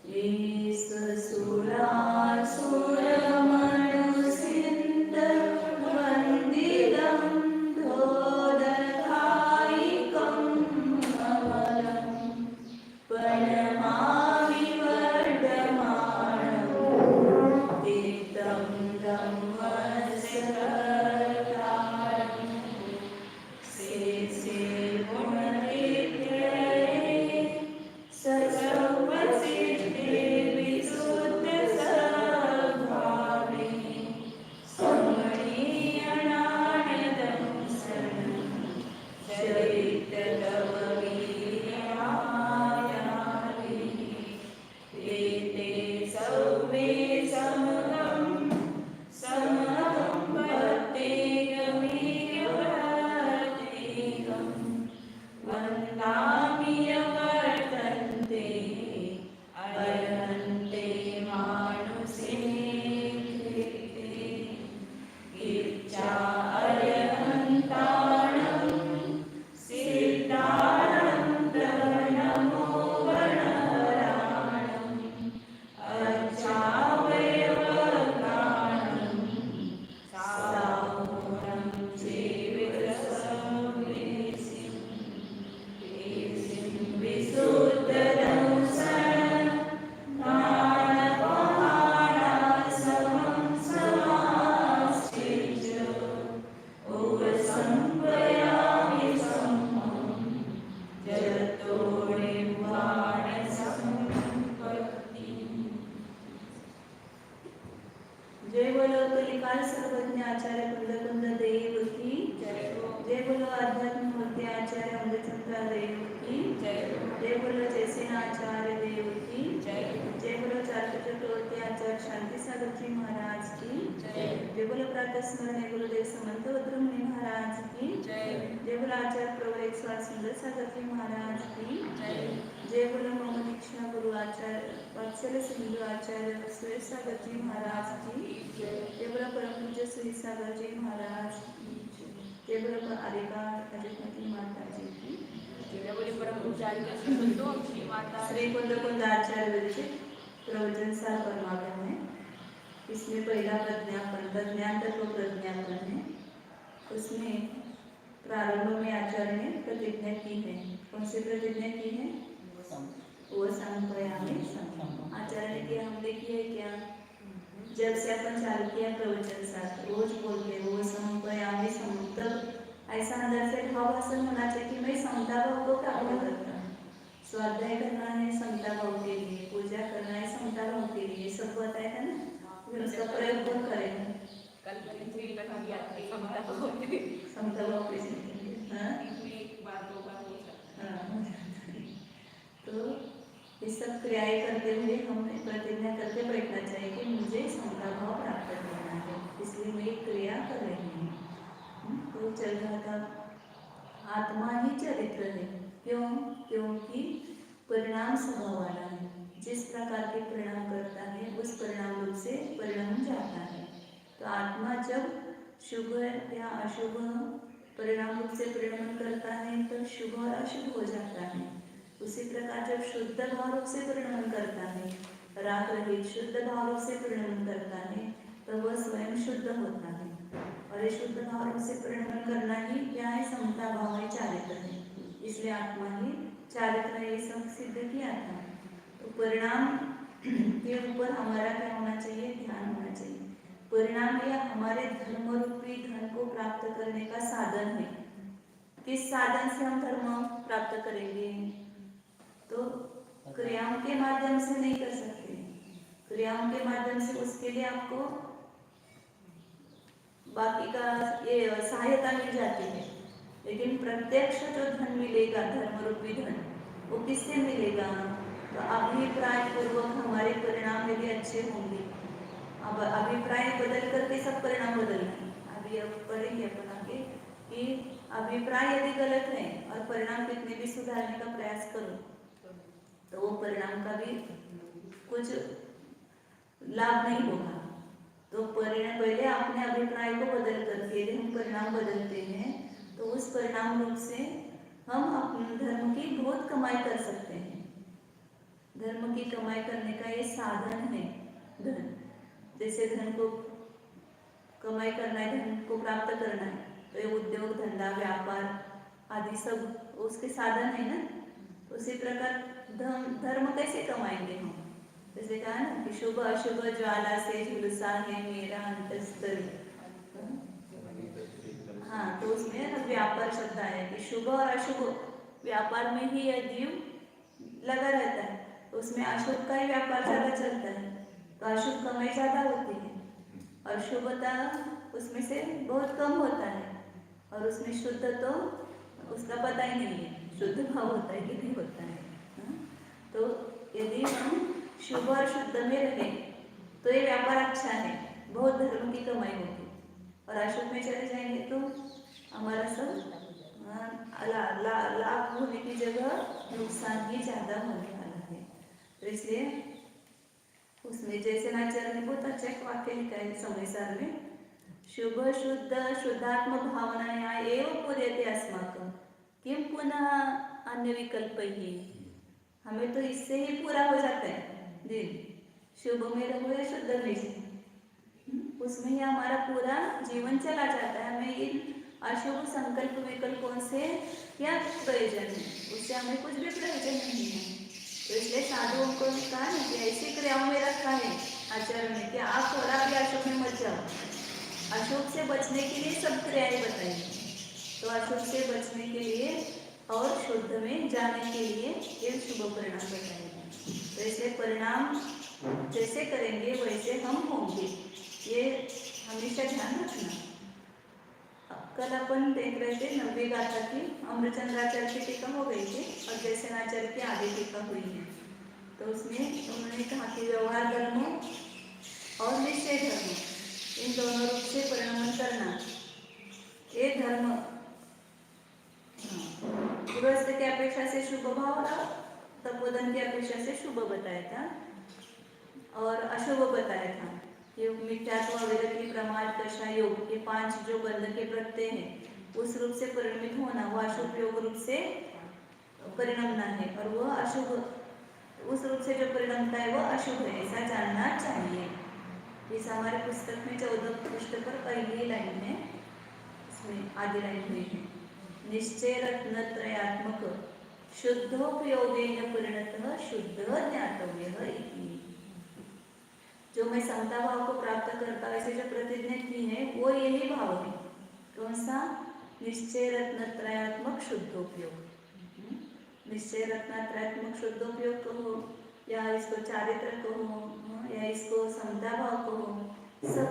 ईश सुरासुरमनुसिन्द वन्दितं दोदधायिकं कमलं प्रणमामि वर्धमानं तीर्थं धम्मस्य कर्तारं से गुणतीर्थये सर्वसिद्धे विशुद्धसद्भावे सम्मणीयनानदं शरणं चरिततव वीर्यायाति एते सर्वे समगं प्रत्येकमेकं वन्दामि वर्तन्ते अर्हन्ते मानुषे कृते गिरिजा अर्हन्ताणं सिद्धानन्दनमो गणराणम् अर्चावयवकाणं साहुरं जीवितसंवेशिं विशुद्धदंसनं ज्ञानपहाडासमं समाश्रित्य उपसंपयामि सम्मं जगतो निर्वाणसम्पत्तिम्। जय बोलो कलिकाल सर्वज्ञ आचार्य कुंद देव की जय बोलो आध्यात्म मूर्ति आचार्य अमृतचंद्र देव की जय बोलो जयसेन आचार्य देव की जय बोलो चारक चक्रवर्ती आचार्य शांति सागर जी महाराज की जय बोलो प्रातः स्मरण गुरुदेव समंत वज्रमुनि महाराज की जय बोलो आचार्य प्रवर एक सुंदर सागर जी महाराज की जय बोलो मम दीक्षा गुरु आचार्य वात्सल्य सिंधु आचार्य सुरेश सागर जी महाराज की जय बोलो परम पूज्य श्री सागर जी महाराज की जय बोलो आदिका अजयमती माता जी की जय बोलो परम पूज्य श्री माता श्री कुंद आचार्य विरचित प्रवचन सार परमागम है। इसमें पहला प्रज्ञातत्व प्रज्ञापन है। उसमें प्रारंभ में आचार्य ने प्रतिज्ञा की है। कौन सी प्रतिज्ञा की है? वो संपयामि संपम। आचार्य ने किया, हमने किया है क्या? जब से अपन चालू किया प्रवचन साथ रोज बोलते वो संपयामि संपम, ऐसा अंदर से भाव हासिल होना चाहिए कि मैं समता भाव को प्राप्त करता हूँ। स्वाध्याय करना है समता भाव के लिए, पूजा करना है समता भाव के लिए, सब बताएगा ना। फिर उसका प्रयोग कौन करेगा? समता भाव के लिए। तो ये सब क्रियाएं करते हुए हमें प्रतिज्ञा करके बैठना चाहिए कि मुझे समता भाव प्राप्त करना है, इसलिए मैं क्रिया कर रही हूँ। तो चल रहा था आत्मा ही चरित्र है। क्यों? क्योंकि परिणाम स्वभाव वाला है। जिस प्रकार के परिणाम करता है उस परिणाम रूप से परिणाम जाता है। तो आत्मा जब शुभ या अशुभ परिणाम रूप से परिणाम करता है तो शुभ और अशुभ हो जाता है। उसी प्रकार जब शुद्ध भाव रूप से परिणाम करता है, राग रहित शुद्ध भाव रूप से परिणाम करता है, तो वह स्वयं शुद्ध होता है। और ये शुद्ध भाव रूप से परिणाम करना ही क्या है? समता भाव है, चारित्र है। इसलिए आत्मा ही चारित्र है, ये सब सिद्ध किया था। तो परिणाम के ऊपर हमारा क्या होना चाहिए? ध्यान होना चाहिए। परिणाम यह हमारे धर्म रूपी धन को प्राप्त करने का साधन है। किस साधन से हम धर्म प्राप्त करेंगे? तो क्रियाओं के माध्यम से नहीं कर सकते। क्रियाओं के माध्यम से उसके लिए आपको बाकी का ये सहायता मिल जाती है, लेकिन प्रत्यक्ष जो धन मिलेगा, धर्म रूपी धन, वो किससे मिलेगा? तो अभिप्राय पूर्वक हमारे परिणाम यदि अच्छे होंगे। अब अभिप्राय बदल करके सब परिणाम बदलना है। अभी अब पढ़ेंगे अपन आगे कि अभिप्राय यदि गलत है और परिणाम कितने भी सुधारने का प्रयास करो तो वो परिणाम का भी कुछ लाभ नहीं होगा। तो परिणाम पहले अपने अभिप्राय को बदल करके यदि हम परिणाम बदलते हैं तो उस परिणाम रूप से हम अपने धर्म की बहुत कमाई कर सकते हैं। धर्म की कमाई करने का ये साधन है धन। जैसे धन को कमाई करना है, धन को प्राप्त करना है, तो ये उद्योग धंधा व्यापार आदि सब उसके साधन है ना। उसी प्रकार धर्म कैसे कमाएंगे हम? जैसे कहा ना कि शुभ अशुभ ज्वाला से झुलसा है मेरा अंतस्तर। हाँ, तो उसमें व्यापार शब्द आया कि शुभ और अशुभ व्यापार में ही यह जीव लगा रहता है, तो उसमें अशुभ का ही व्यापार ज्यादा चलता है, तो अशुभ कमाई ज्यादा होती है, और शुभता उसमें से बहुत कम होता है, और उसमें शुद्ध तो उसका पता ही नहीं है, शुद्ध भाव होता है कि नहीं होता है। तो यदि हम शुभ और शुद्ध में रहे तो ये व्यापार अच्छा है, बहुत धर्म की कमाई होगी। और अशुभ में चले जाएंगे तो हमारा सब लाभ होने की जगह नुकसान ही ज्यादा होने वाला है। तो इसलिए उसमें जैसे नाचार्य ने बहुत अच्छा एक वाक्य लिखा है समय सार में, शुभ शुद्ध शुद्धात्म भावनाया एवं पूर्यते अस्माकं किम पुनः अन्य विकल्प ही। हमें तो इससे ही पूरा हो जाता है दिन, शुभ में रहो या शुद्ध में, उसमें ही हमारा पूरा जीवन चला जाता है। हमें इन अशुभ संकल्प विकल्पों से क्या प्रयोजन है, उससे हमें कुछ भी प्रयोजन नहीं है। तो इसलिए साधुओं को कहा ना कि ऐसी क्रियाओं में रखा है आचार्य ने कि आप थोड़ा भी अशुभ में मत जाओ। अशुभ से बचने के लिए सब क्रियाएं बताई, तो अशुभ से बचने के लिए और शुद्ध में जाने के लिए ये शुभ परिणाम बताए हैं। तो इसलिए परिणाम जैसे करेंगे वैसे हम होंगे, ये हमेशा ध्यान रखना। कल अपन देख रहे थे नव्य गाथा की, अमृतचंद्राचार्य की टीका हो गई थी और जयसेनाचार्य की आधी टीका हुई है। तो उसमें उन्होंने कहा कि व्यवहार धर्म और निश्चय धर्म इन दोनों रूप से परिणमन करना। ये धर्म गृहस्थ की अपेक्षा से शुभ भाव और तपोधन की अपेक्षा से शुभ बताया था और अशुभ बताया था। ये मिथ्यात्व, विरक्ति, प्रमाद, कषाय योग के 5 जो बंध के प्रत्यय हैं उस रूप से परिणमित होना, वो अशुभ योग रूप से परिणमना है, और वह अशुभ उस रूप से जो परिणमता है वह अशुभ है, ऐसा जानना चाहिए। इस हमारे पुस्तक में 14 पृष्ठ पर पहली लाइन है, इसमें आधी लाइन हुई है, निश्चय रत्नत्रयात्मक शुद्धोपयोगेन परिणतः शुद्ध ज्ञातव्यः इति। जो मैं समता भाव को प्राप्त करता ऐसे जो प्रतिज्ञा की है वो यही भाव है। कौन सा? निश्चय रत्नत्रयात्मक शुद्धोपयोग। निश्चय रत्नत्रयात्मक शुद्धोपयोग कहो या इसको चारित्र कहो या इसको समता भाव कहो, सब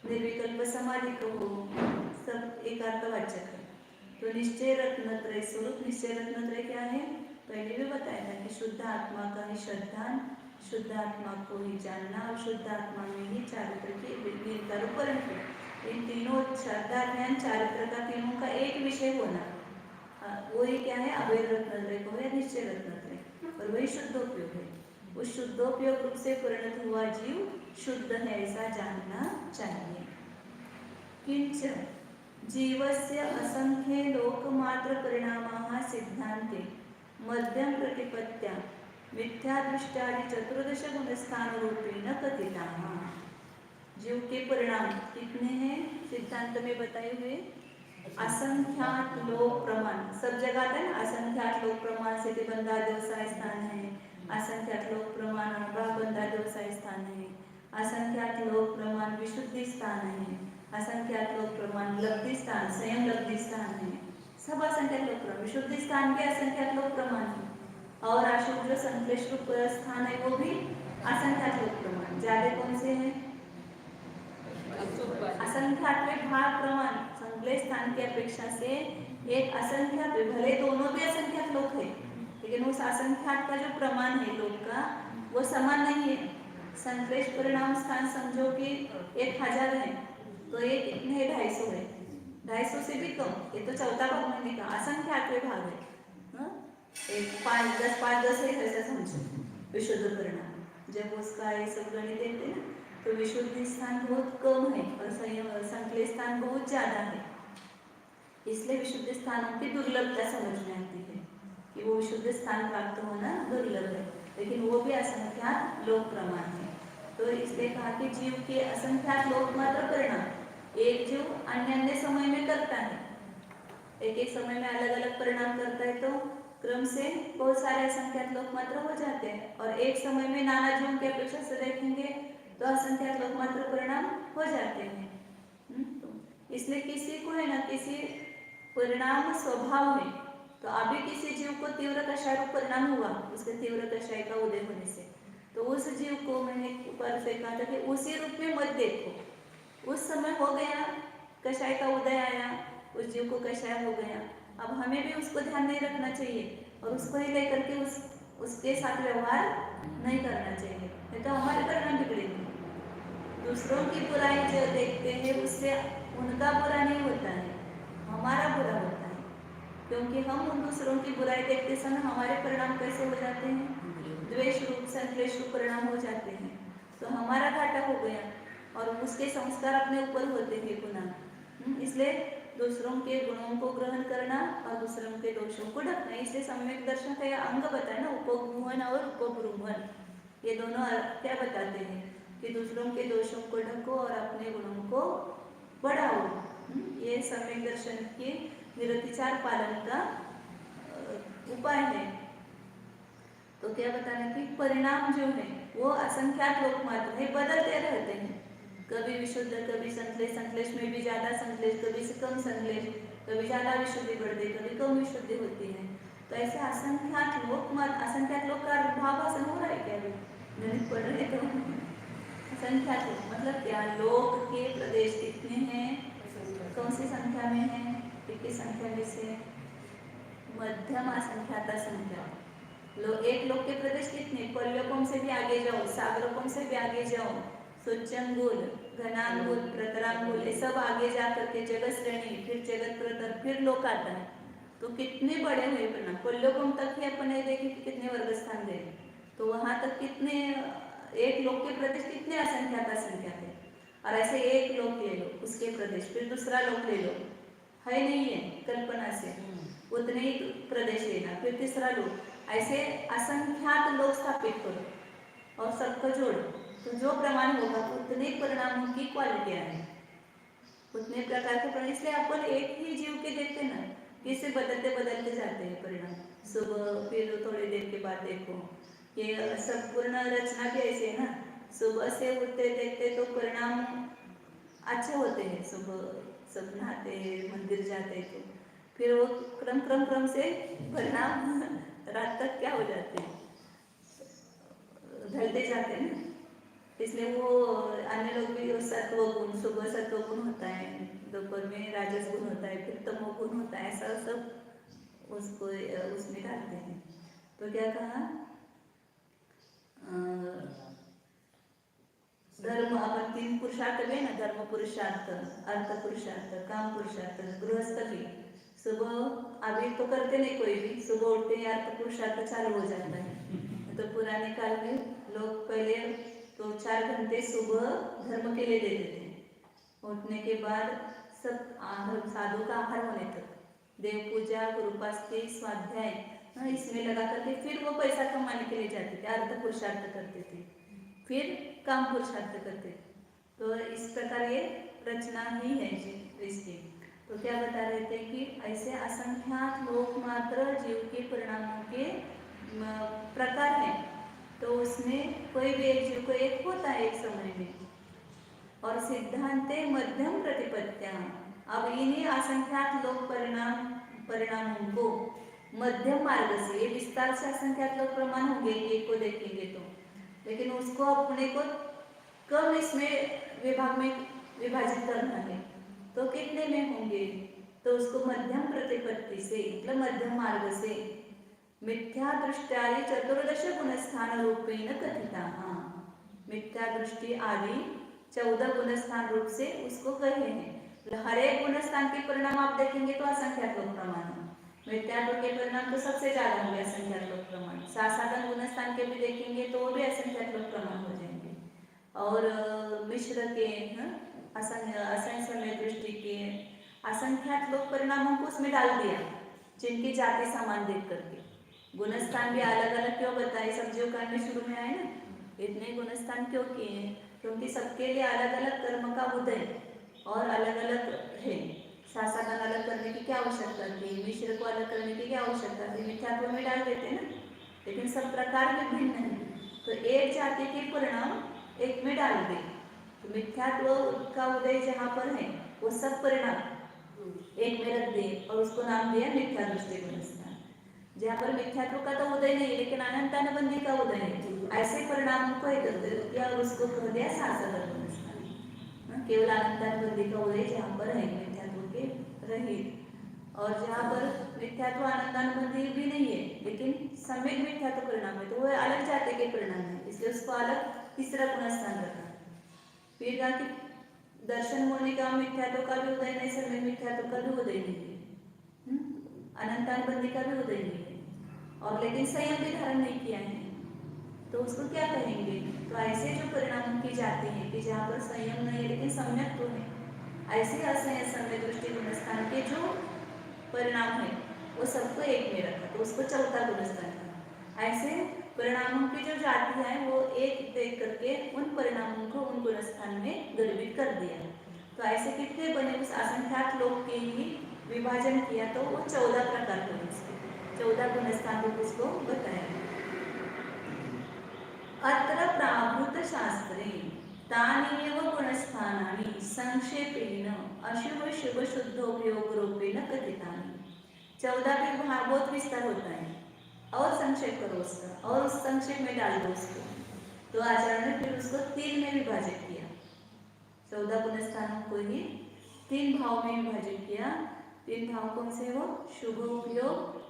निर्विकल्प समाधि कहो, सब एक अर्थवाचक है। तो निश्चय रत्नत्रय स्वरूप, निश्चय रत्नत्रय क्या है? पहले भी बताया था कि शुद्ध आत्मा का ही श्रद्धा, शुद्ध आत्मा को ही जानना और शुद्ध आत्मा में ही चारित्र की वीरता रूपरण है। इन तीनों श्रद्धा, ज्ञान, चारित्र का तीनों का एक विषय होना, वो ही क्या है? अभेद रत्नत्रय को या निश्चय रत्नत्रय, और वही शुद्धोपयोग है। उस शुद्धोपयोग रूप से परिणत हुआ जीव शुद्ध है ऐसा जानना चाहिए। किंच जीवस्य असंख्ये लोकमात्र परिणामाः सिद्धान्ते मध्यम प्रतिपत्त्या मिथ्यादृष्टादि 14 गुणस्थान रूपेण कथिताः। जीव के परिणाम कितने हैं सिद्धांत में बताए हुए? असंख्यात लोक प्रमाण, सब जगह आता है ना, असंख्यात लोक प्रमाण से बंधा व्यवसाय स्थान है, असंख्यात लोक प्रमाण बंधा व्यवसाय स्थान है, असंख्यात लोक प्रमाण विशुद्धि स्थान है, असंख्यात लोक प्रमाण लब्धि स्थान, स्वयं लब्धि स्थान है, सब असंख्यात लोक प्रमाण, विशुद्धि स्थान के असंख्यात लोक प्रमाण है, और अशुभ जो संश्लेष रूप स्थान है वो भी असंख्यात लोक प्रमाण। ज्यादा कौन से हैं? असंख्यात में भाग प्रमाण संश्लेष स्थान की अपेक्षा से एक असंख्यात, भले दोनों भी असंख्यात लोक है लेकिन उस असंख्यात का जो प्रमाण है लोक का वो समान नहीं है। संश्लेष परिणाम स्थान समझो कि 1000 है तो ये कितने है? 250 है, 250 से भी कम, ये तो चौथा भाग मैंने कहा असंख्यात भाग है। 5 10 5 10 है ऐसा समझो विशुद्ध परिणाम। जब उसका ये सब गणित देखते ना तो विशुद्धि स्थान बहुत कम है और संश्लेष स्थान बहुत ज्यादा है, इसलिए विशुद्धि स्थानों की दुर्लभता समझ में आती है कि वो विशुद्ध स्थान प्राप्त होना दुर्लभ है, लेकिन वो भी असंख्यात लोक प्रमाण है। तो इसलिए कहा कि जीव के असंख्यात लोक मात्र परिणाम एक जीव अन्य अन्य समय में करता है, एक एक समय में अलग अलग परिणाम करता है, तो क्रम से बहुत सारे असंख्यात लोक मात्र हो जाते हैं। और एक समय में नाना जीवों की अपेक्षा से देखेंगे तो असंख्यात लोक मात्र परिणाम हो जाते हैं। इसलिए किसी को है ना किसी परिणाम स्वभाव में, तो अभी किसी जीव को तीव्र कषाय रूप परिणाम हुआ उसके तीव्र कषाय का उदय होने से, तो उस जीव को मैंने ऊपर से कहा था कि उसी रूप में मत देखो, उस समय हो गया कषाय का उदय आया, उस जीव को कषाय हो गया, अब हमें भी उसको ध्यान नहीं रखना चाहिए और उसको ही लेकर के उसके साथ व्यवहार नहीं करना चाहिए, नहीं तो हमारे परिणाम बिगड़ेंगे। दूसरों की बुराई जो देखते हैं उससे उनका बुरा नहीं होता है, हमारा बुरा होता है, क्योंकि हम उन दूसरों की बुराई देखते समय हमारे परिणाम कैसे हो जाते हैं, द्वेष रूप संश्लेष रूप परिणाम हो जाते हैं, तो हमारा घाटा हो गया और उसके संस्कार अपने ऊपर होते हैं पुनः। इसलिए दूसरों के गुणों को ग्रहण करना और दूसरों के दोषों को ढकना, इसलिए सम्यक दर्शन का यह अंग बताया ना, उपगुहन और उपब्रूहन, ये दोनों क्या बताते हैं कि दूसरों के दोषों को ढको और अपने गुणों को बढ़ाओ। ये सम्यक दर्शन के निरतिचार पालन का उपाय है। तो क्या बताना कि परिणाम जो है वो असंख्यात लोक मात्र है, बदलते रहते हैं, कभी विशुद्ध कभी संश्लेष, संश्लेष में भी ज्यादा संश्लेष, कभी से कम संश्लेष, कभी ज्यादा विशुद्धि बढ़ती कभी कम विशुद्धि होती है। तो ऐसे असंख्यात लोक मात्र, असंख्यात लोक का भाव आसन हो रहा है क्या, अभी गणित पढ़ रहे तो असंख्यात लोक मतलब क्या, लोक के प्रदेश कितने हैं, कौन सी संख्या में है, कितनी संख्या में से मध्यम असंख्याता संख्या, एक लोक के प्रदेश कितने, पल्योपम से भी आगे जाओ, सागरोपम से भी आगे जाओ, सुच्चंगुल, घनांगुल, प्रतरांगुल, ये सब आगे जा करके जगत श्रेणी, फिर जगत प्रतर, फिर लोक आता है, तो कितने बड़े हुए परिणाम। पल्योपम तक ही अपन ने देखे कि कितने वर्ग स्थान गए, तो वहां तक कितने, एक लोक के प्रदेश कितने असंख्यात असंख्या थे, और ऐसे एक लोक ले लो उसके प्रदेश, फिर दूसरा लोक ले लो, है नहीं है कल्पना से उतने ही प्रदेश लेना, फिर तीसरा लोक, ऐसे असंख्यात लोक स्थापित करो और सबको जोड़ो, तो जो प्रमाण होगा उतने परिणामों की क्वालिटी आएगी, उतने प्रकार के परिणाम। इसलिए अपन एक ही जीव के देखते ना, किसे बदलते बदलते जाते हैं परिणाम, सुबह फिर थोड़ी देर के बाद देखो, ये सब पूर्ण रचना भी ऐसे है ना, सुबह से उठते देखते तो परिणाम अच्छे होते हैं, सुबह सब नहाते मंदिर जाते, तो फिर वो क्रम क्रम क्रम से परिणाम रात तक क्या हो जाते हैं, ढलते जाते हैं ना। इसलिए वो अन्य लोग भी सत्व गुण, सुबह सत्व गुण होता है, दोपहर में राजस गुण होता है, फिर तमो गुण होता है, ऐसा सब उसको उसमें डालते हैं। तो क्या कहा, धर्म, अपन 3 पुरुषार्थ है ना, धर्म पुरुषार्थ, अर्थ पुरुषार्थ, काम पुरुषार्थ, गृहस्थ भी सुबह अभी तो करते नहीं कोई भी, सुबह उठते ही अर्थ पुरुषार्थ चालू हो जाता है। तो पुराने काल में लोग पहले तो 4 घंटे सुबह धर्म के लिए देते थे, उठने के बाद सब आहार, साधु का आहार होने तक, देव पूजा, गुरुपास्ती, स्वाध्याय, इसमें लगा करके फिर वो पैसा कमाने के लिए जाते थे, अर्थ पुरुषार्थ करते थे, फिर काम पुरुषार्थ करते थे। तो इस प्रकार ये रचना ही है इसकी। तो क्या बता रहे थे कि ऐसे असंख्यात लोक मात्र जीव के परिणामों के प्रकार हैं, तो उसमें कोई भी एक जीव को एक होता है एक समय में, और सिद्धांते मध्यम प्रतिपत्तियां, अब इन्हीं असंख्यात लोक परिणामों को मध्यम मार्ग से, ये विस्तार से असंख्यात लोक प्रमाण होंगे एक को देखेंगे तो, लेकिन उसको अपने को कम इसमें विभाग में विभाजित करना है, तो कितने में होंगे, तो उसको मध्यम प्रतिपत्ति से, मतलब मध्यम मार्ग से, मिथ्या दृष्टि चतुर्दश गुणस्थान रूपेण कथिता, मिथ्या दृष्टि आदि 14 गुणस्थान रूप से उसको कहे हैं। हर एक गुणस्थान के परिणाम आप देखेंगे तो असंख्यात लोक प्रमाण है, मिथ्या के परिणाम तो सबसे ज्यादा होंगे असंख्यात लोक प्रमाण, साधारण गुणस्थान के भी देखेंगे तो वो भी असंख्यात लोक प्रमाण हो जाएंगे, और मिश्र के असंख्य दृष्टि के असंख्यात लोक परिणामों को उसमें डाल दिया, जिनकी जाति समान देख करके, गुणस्थान भी अलग अलग क्यों बताए, सब्जियों का में शुरू में आए ना, इतने गुणस्थान क्यों किए हैं? क्योंकि सबके लिए अलग अलग कर्म का उदय और अलग अलग है। शासनान अलग करने की क्या आवश्यकता थी, मिश्र को अलग करने की क्या आवश्यकता थी, मिथ्यात्व में डाल देते ना, लेकिन सब प्रकार में भिन्न है। तो एक जाति के परिणाम एक में डाल दे, तो मिथ्यात्व का उदय जहाँ पर है वो सब परिणाम एक में रख दे और उसको नाम दिया मिथ्या दृष्टि गुणस्थान। जहाँ पर मिथ्यात्व का तो उदय नहीं लेकिन अनंतानुबंधी का उदय है, ऐसे परिणाम को एकत्रित किया और उसको कह दिया शासक गुणस्थान। केवल अनंतानुबंधी का उदय जहाँ पर है मिथ्यात्व के रहित, और जहाँ पर मिथ्यात्व अनंतानुबंधी भी नहीं है लेकिन सम्यक मिथ्यात्व परिणाम है, तो वह अलग जाति के परिणाम है, इसलिए उसको अलग तीसरा गुणस्थान रखा। फिर कहा कि दर्शन होने का मिथ्यात्व का भी उदय नहीं, सम्यक मिथ्यात्व का भी उदय नहीं है, अनंतानुबंधी का भी उदय नहीं है, और लेकिन संयम भी धारण नहीं किया है, तो उसको क्या कहेंगे? तो ऐसे जो परिणाम की जाते हैं कि जहाँ पर संयम नहीं है लेकिन सम्यक तो है, ऐसे असंयम सम्यक दृष्टि गुणस्थान के जो परिणाम है वो सबको एक में रखा, तो उसको चौथा गुणस्थान था। ऐसे परिणामों की जो जाति है वो एक देख करके उन परिणामों को उन गुणस्थान में गर्भित कर दिया। तो ऐसे कितने बने, उस असंख्यात लोक के ही विभाजन किया, तो वो 14 प्रकार हुए, उसके 14 गुणस्थान को उसको बताया। अत्र प्राभूत शास्त्रे तान्येव गुणस्थानानि संक्षेपेण अशुभ शुभ शुद्धोपयोग रूपेण कथितानि। 14 के बहुत विस्तार होता है, और संक्षेप करो उसका, और उस संक्षेप में डाल दो उसको। तो आचार्य ने फिर उसको 3 में विभाजित किया, 14 गुणस्थानों को ही 3 भाव में विभाजित किया। 3 भाव कौन से? वो शुभ उपयोग,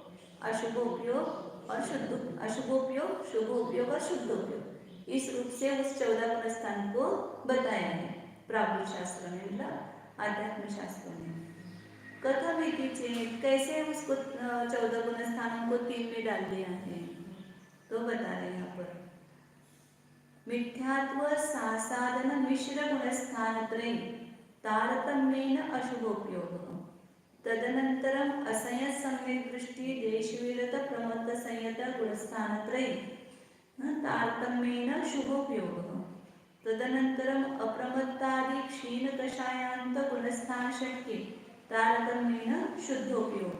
अशुभ उपयोग और शुद्ध, अशुभ उपयोग, शुभ उपयोग और शुद्ध उपयोग, इस रूप से उस 14 गुणस्थान को बताया है प्राभूत शास्त्र में, मतलब आध्यात्म शास्त्र में। कथम इति चेत, कैसे उसको 14 गुणस्थानों को 3 में डाल दिया है, तो बता रहे यहाँ पर मिथ्यात्व सासाधन मिश्र गुणस्थान त्रय तारतम्येन अशुभोपयोग, तदनंतरम असंयत सम्यक दृष्टि देशविरत प्रमत्त संयत गुणस्थान त्रय तारतम्येन शुभोपयोग, तदनंतरम अप्रमत्तादि क्षीण कषायांत गुणस्थान शक्य तारतम्येन शुद्धोपयोग,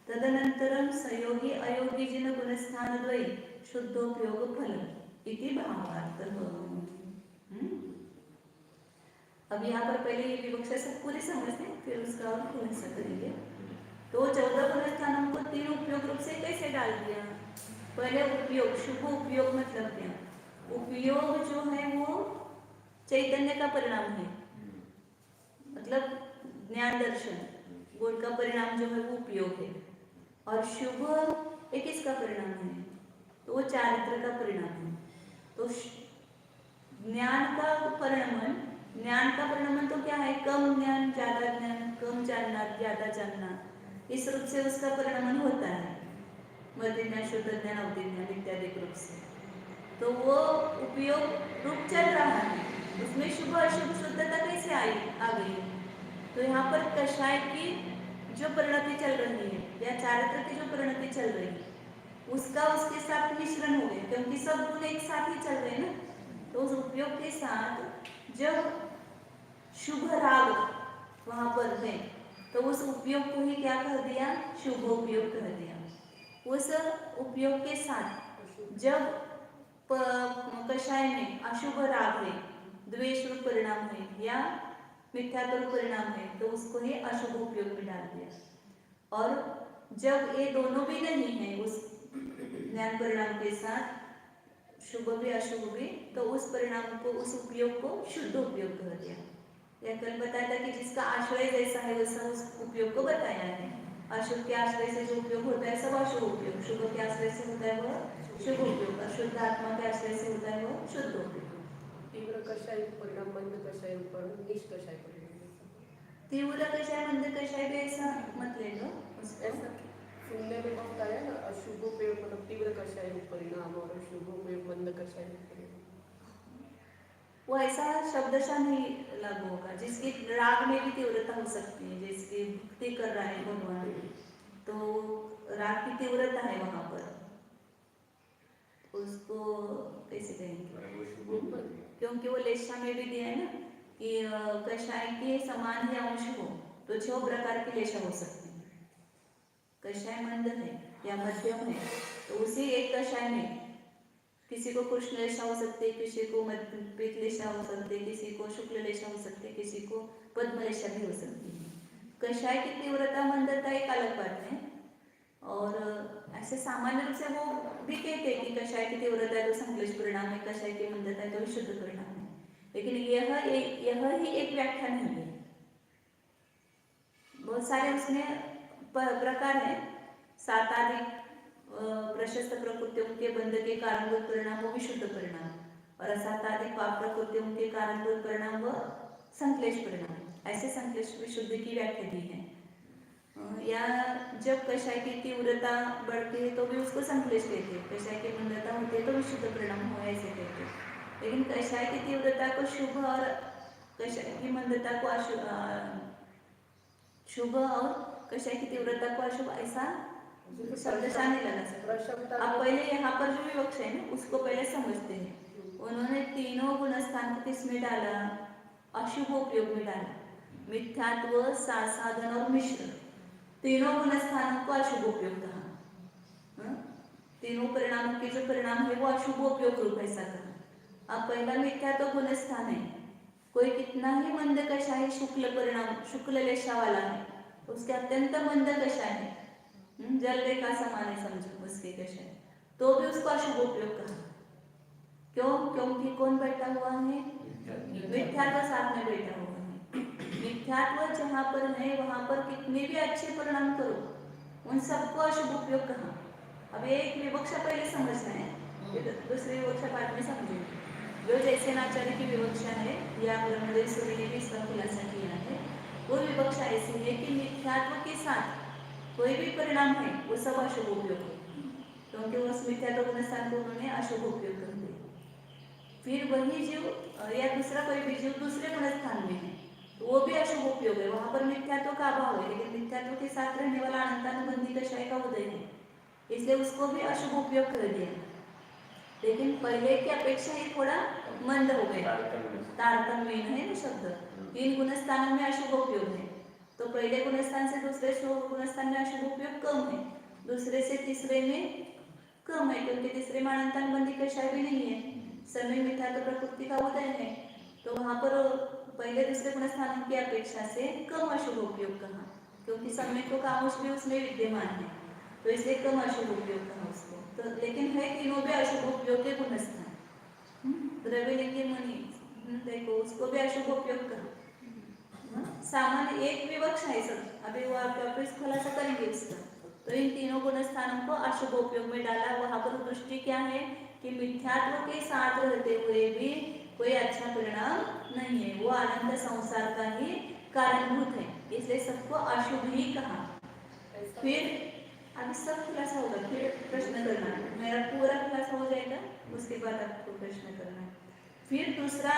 तदनंतरम सयोगी अयोगी जिन गुणस्थान द्वय शुद्धोपयोग फल इति भावार्थ। अब यहाँ पर पहले ये विवक्षा सब पूरी समझते हैं, फिर उसका और खुलासा करेंगे। तो 14 गुणस्थानों को 3 उपयोग रूप से कैसे डाल दिया? पहले उपयोग, शुभ उपयोग मतलब क्या? उपयोग जो है वो चैतन्य का परिणाम है, मतलब ज्ञान दर्शन, गुण का परिणाम जो है वो उपयोग है, और शुभ एक किसका परिणाम है? तो वो चारित्र का परिणाम है। तो ज्ञान का परिणमन, ज्ञान का परिणमन तो क्या है? कम ज्ञान ज्यादा ज्ञान, कम जानना ज्यादा जानना, इस रूप से उसका परिणमन होता है, मध्य ज्ञान, शुद्ध ज्ञान, अवधि ज्ञान इत्यादि रूप से। तो वो उपयोग रूप चल रहा है, उसमें शुभ अशुभ शुद्धता कैसे आई आ गई? तो यहाँ पर कषाय की जो परिणति चल रही है या चारित्र की जो परिणति चल रही है उसका उसके साथ मिश्रण हो गया, क्योंकि सब गुण एक साथ ही चल रहे हैं ना। तो उस उपयोग के साथ जब शुभ राग वहां पर है तो उस उपयोग को ही क्या कह दिया? शुभ उपयोग कह दिया। उस उपयोग के साथ जब कषाय में अशुभ राग है, द्वेष रूप परिणाम है या मिथ्यात्व परिणाम है, तो उसको ही अशुभ उपयोग में डाल दिया। और जब ये दोनों भी नहीं है उस ज्ञान परिणाम के साथ, शुभ भी अशुभ भी, तो उस परिणाम को, उस उपयोग को शुद्ध उपयोग कह दिया। यह कल बताया था कि जिसका आश्रय जैसा है वैसा उस उपयोग को बताया है। अशुभ के आश्रय से जो उपयोग होता है सब अशुभ उपयोग, शुभ के आश्रय से होता है वह शुभ उपयोग, और शुद्ध आत्मा के आश्रय से होता है वह शुद्ध उपयोग। तीव्र कषाय परिणाम, मंद कषाय परिणाम, निष्कषाय परिणाम। तीव्र कषाय मंद कषाय भी ऐसा मत ले लो, ऐसा सुनने में बहुत आया ना, अशुभ उपयोग मतलब तीव्र कषाय परिणाम और शुभ उपयोग मंद कषाय परिणाम। वो ऐसा शब्दशः नहीं लागू होगा। जिसकी राग में भी तीव्रता हो सकती है, जिसकी भक्ति कर रहा है भगवान, तो राग की तीव्रता है वहां पर, उसको कैसे कहेंगे, क्योंकि वो लेशा में भी दिया है ना कि कषाय के समान ही अंश हो तो 6 प्रकार की लेशा हो सकती है। कषाय मंद है या मध्यम है तो उसी एक कषाय में किसी को कृष्ण लेशा हो सकती है, किसी को मध्यपीत लेशा हो सकती है, किसी को शुक्ल लेशा हो सकती है, किसी को पद्म लेशा भी हो सकती है। कषाय की तीव्रता मंदता एक अलग बात है और ऐसे सामान्य रूप से वो भी कहते हैं कि कषाय की तीव्रता है तो संश्लेष परिणाम है, कषाय की मंदता है तो विशुद्ध परिणाम है, लेकिन यह ही एक व्याख्या नहीं है। बहुत सारे उसमें प्रकार है। 7 आदि प्रशस्त प्रकृतियों के बंध के कारणभूत परिणाम वो विशुद्ध परिणाम और असाताधिक पाप प्रकृतियों के कारणभूत परिणाम व संश्लेष परिणाम, ऐसे संश्लेष विशुद्ध की व्याख्या दी है। या जब कषाय की तीव्रता बढ़ती है तो भी उसको संश्लेष कहते हैं, कषाय की मंदता होती है तो विशुद्ध परिणाम हो ऐसे कहते हैं। लेकिन कषाय की तीव्रता को शुभ और कषाय की मंदता को शुभ और कषाय की तीव्रता को अशुभ ऐसा शब्दशः नहीं लगा सकते। अब पहले यहाँ पर जो विवक्षा है ना उसको पहले समझते हैं। उन्होंने तीनों गुणस्थान को किसमें डाला, अशुभ उपयोग में डाला, मिथ्यात्व, साधन और मिश्र, तीनों गुणस्थानों को अशुभ उपयोग कहा। तीनों परिणामों के जो परिणाम है वो अशुभ उपयोग रूप ऐसा कहा। अब पहला मिथ्यात्व गुणस्थान है, कोई कितना ही मंद कषाय शुक्ल परिणाम शुक्ल लेशा वाला है उसके अत्यंत मंद कषाय है, जल रेखा समान है समझो उसके कषाय, तो भी उसको अशुभ उपयोग कहा। क्यों? क्योंकि कौन बैठा हुआ है, मिथ्यात्व साथ में बैठा हुआ है। मिथ्यात्व जहाँ पर है वहां पर कितने भी अच्छे परिणाम करो उन सबको अशुभ उपयोग कहा। अब एक विवक्षा पहले समझना है, दूसरी विवक्षा बाद में समझेंगे। जो जैसे आचार्य की विवक्षा है या ब्रह्मदेव ने भी इसका खुलासा किया है, वो विवक्षा ऐसी है कि मिथ्यात्व के साथ कोई भी परिणाम है वो सब अशुभ उपयोग है, क्योंकि उस मिथ्यात्व गुणस्थान को उन्होंने अशुभ उपयोग कर दिया। फिर वही जीव या दूसरा कोई भी जीव दूसरे गुणस्थान में है तो वो भी अशुभ उपयोग है, वहां पर मिथ्यात्व का अभाव है, लेकिन मिथ्यात्व के साथ रहने वाला अनंतानुबंधी कषाय का उदय है, इसलिए उसको भी अशुभ उपयोग कर दिया। लेकिन पहले की अपेक्षा ही थोड़ा मंद हो गया, तारतम्य है ना शब्द, 3 गुणस्थानों में अशुभ उपयोग है, तो पहले गुणस्थान से दूसरे गुणस्थान में अशुभ उपयोग कम है, दूसरे से तीसरे में कम है, क्योंकि तीसरे में अनंतानुबंधी कषाय भी नहीं है, समय मिथ्यात्व प्रकृति का उदय है, तो वहां पर पहले दूसरे गुणस्थानों की अपेक्षा से कम अशुभ उपयोग कहा, क्योंकि समय को कामुष भी उसमें विद्यमान है, तो इसलिए कम अशुभ उपयोग कहा उसको। तो लेकिन है तीनों भी अशुभ उपयोग के गुणस्थान। द्रव्यलिंगी मुनि देखो उसको भी अशुभ उपयोग कहा। सामान्य एक विवक्षा है सब, अभी वो आप खुलासा करेंगे उसका। तो इन तीनों गुणस्थानों को अशुभ उपयोग में डाला। वहां पर दृष्टि क्या है कि मिथ्यात्व के साथ रहते हुए भी कोई अच्छा परिणाम नहीं है, वो अनंत संसार का ही कारणभूत है, इसलिए सबको अशुभ ही कहा। फिर अभी सब खुलासा होगा, फिर प्रश्न करना है, मेरा पूरा खुलासा हो जाएगा उसके बाद आपको प्रश्न करना है। फिर दूसरा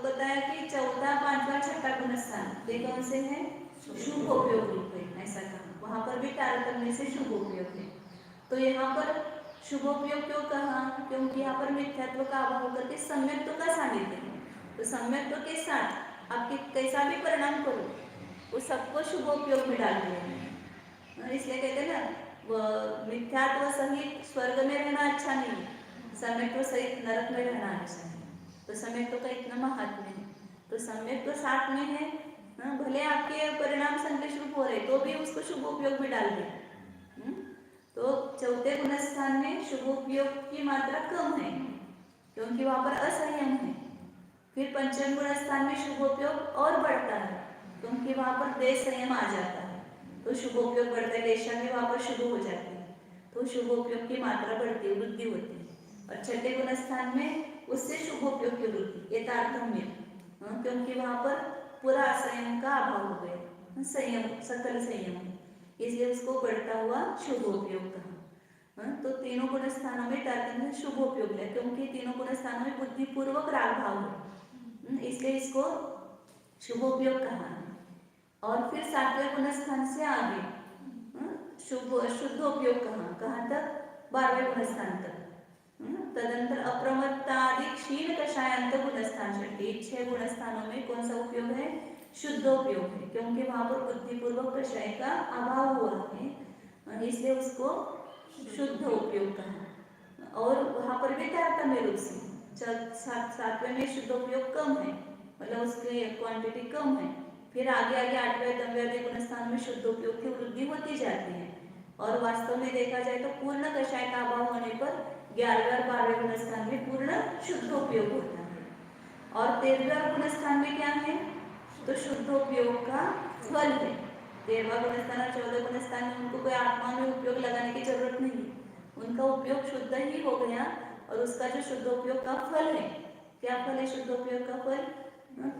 बताया कि चौथा, पांचवा, छठा गुणस्थान ये कौन से है, शुभ उपयोग रूप है ऐसा कहा, वहां पर भी तारतम्य से शुभ उपयोग है। तो यहाँ पर शुभ उपयोग क्यों कहा, क्योंकि यहाँ पर मिथ्यात्व का अभाव करके सम्यक्त्व का सानिध्य है, तो सम्यक्त्व के साथ आप कैसा भी परिणाम करो वो सबको शुभ उपयोग में डाल दिया। इसलिए कहते हैं ना मिथ्यात्व सहित स्वर्ग में रहना अच्छा नहीं, सम्यक्त्व सहित नरक में रहना अच्छा है। तो सम्यक्त्व का इतना महात्म्य है, तो सम्यक्त्व साथ में है, भले आपके परिणाम संश्लेष रूप हो रहे तो भी उसको शुभ उपयोग में डाल दें। तो चौथे गुणस्थान में शुभ उपयोग की मात्रा कम है, क्योंकि वहां पर असंयम है। फिर पंचम गुणस्थान में शुभ उपयोग और बढ़ता है, क्योंकि वहां पर देश संयम आ जाता है, तो शुभ उपयोग बढ़ता है, देशा भी वहां पर शुभ हो जाती है, तो शुभ उपयोग की मात्रा बढ़ती है, वृद्धि होती है। और छठे गुणस्थान में उससे शुभ उपयोग की वृद्धि, ये तारतम्य, क्योंकि वहां पर पूरा असंयम का अभाव हो गया, संयम सकल संयम, इसलिए उसको बढ़ता हुआ शुभ उपयोग कहा। तो तीनों गुण स्थानों में तारतम्य शुभ उपयोग लिया, क्योंकि तीनों गुण स्थानों में बुद्धिपूर्वक राग भाव है, इसलिए इसको शुभ उपयोग कहा। और फिर सातवें गुण स्थान से आगे शुद्ध उपयोग कहा, कहाँ तक, 12वें गुण स्थान तक। तदंतर अप्रमत्ता आदि क्षीण कषायांत गुणस्थान षष्ठी 6 गुणस्थानों में कौन सा उपयोग है? शुद्धोपयोग है, क्योंकि वहां पर बुद्धिपूर्वक कषाय का अभाव हुआ है, इसलिए उसको शुद्ध उपयोग कहा। और वहां पर भी तारतम्य रूप से 7वें में शुद्धोपयोग कम है, मतलब उसकी क्वांटिटी कम है। फिर आगे आगे 8वें 9वें गुणस्थान में शुद्धोपयोग की वृद्धि होती जाती है, और वास्तव में देखा जाए तो पूर्ण कषाय का अभाव होने पर 11वें और 12वें गुणस्थान में पूर्ण शुद्धोपयोग होता है। और 13वें गुणस्थान में क्या है? तो शुद्धोपयोग का फल है। 13वां गुणस्थान और 14वें गुणस्थान में उनको कोई आत्मा में उपयोग लगाने की जरूरत नहीं, उनका उपयोग शुद्ध ही हो गया। और उसका जो शुद्धोपयोग का फल है, क्या फल है शुद्धोपयोग का फल?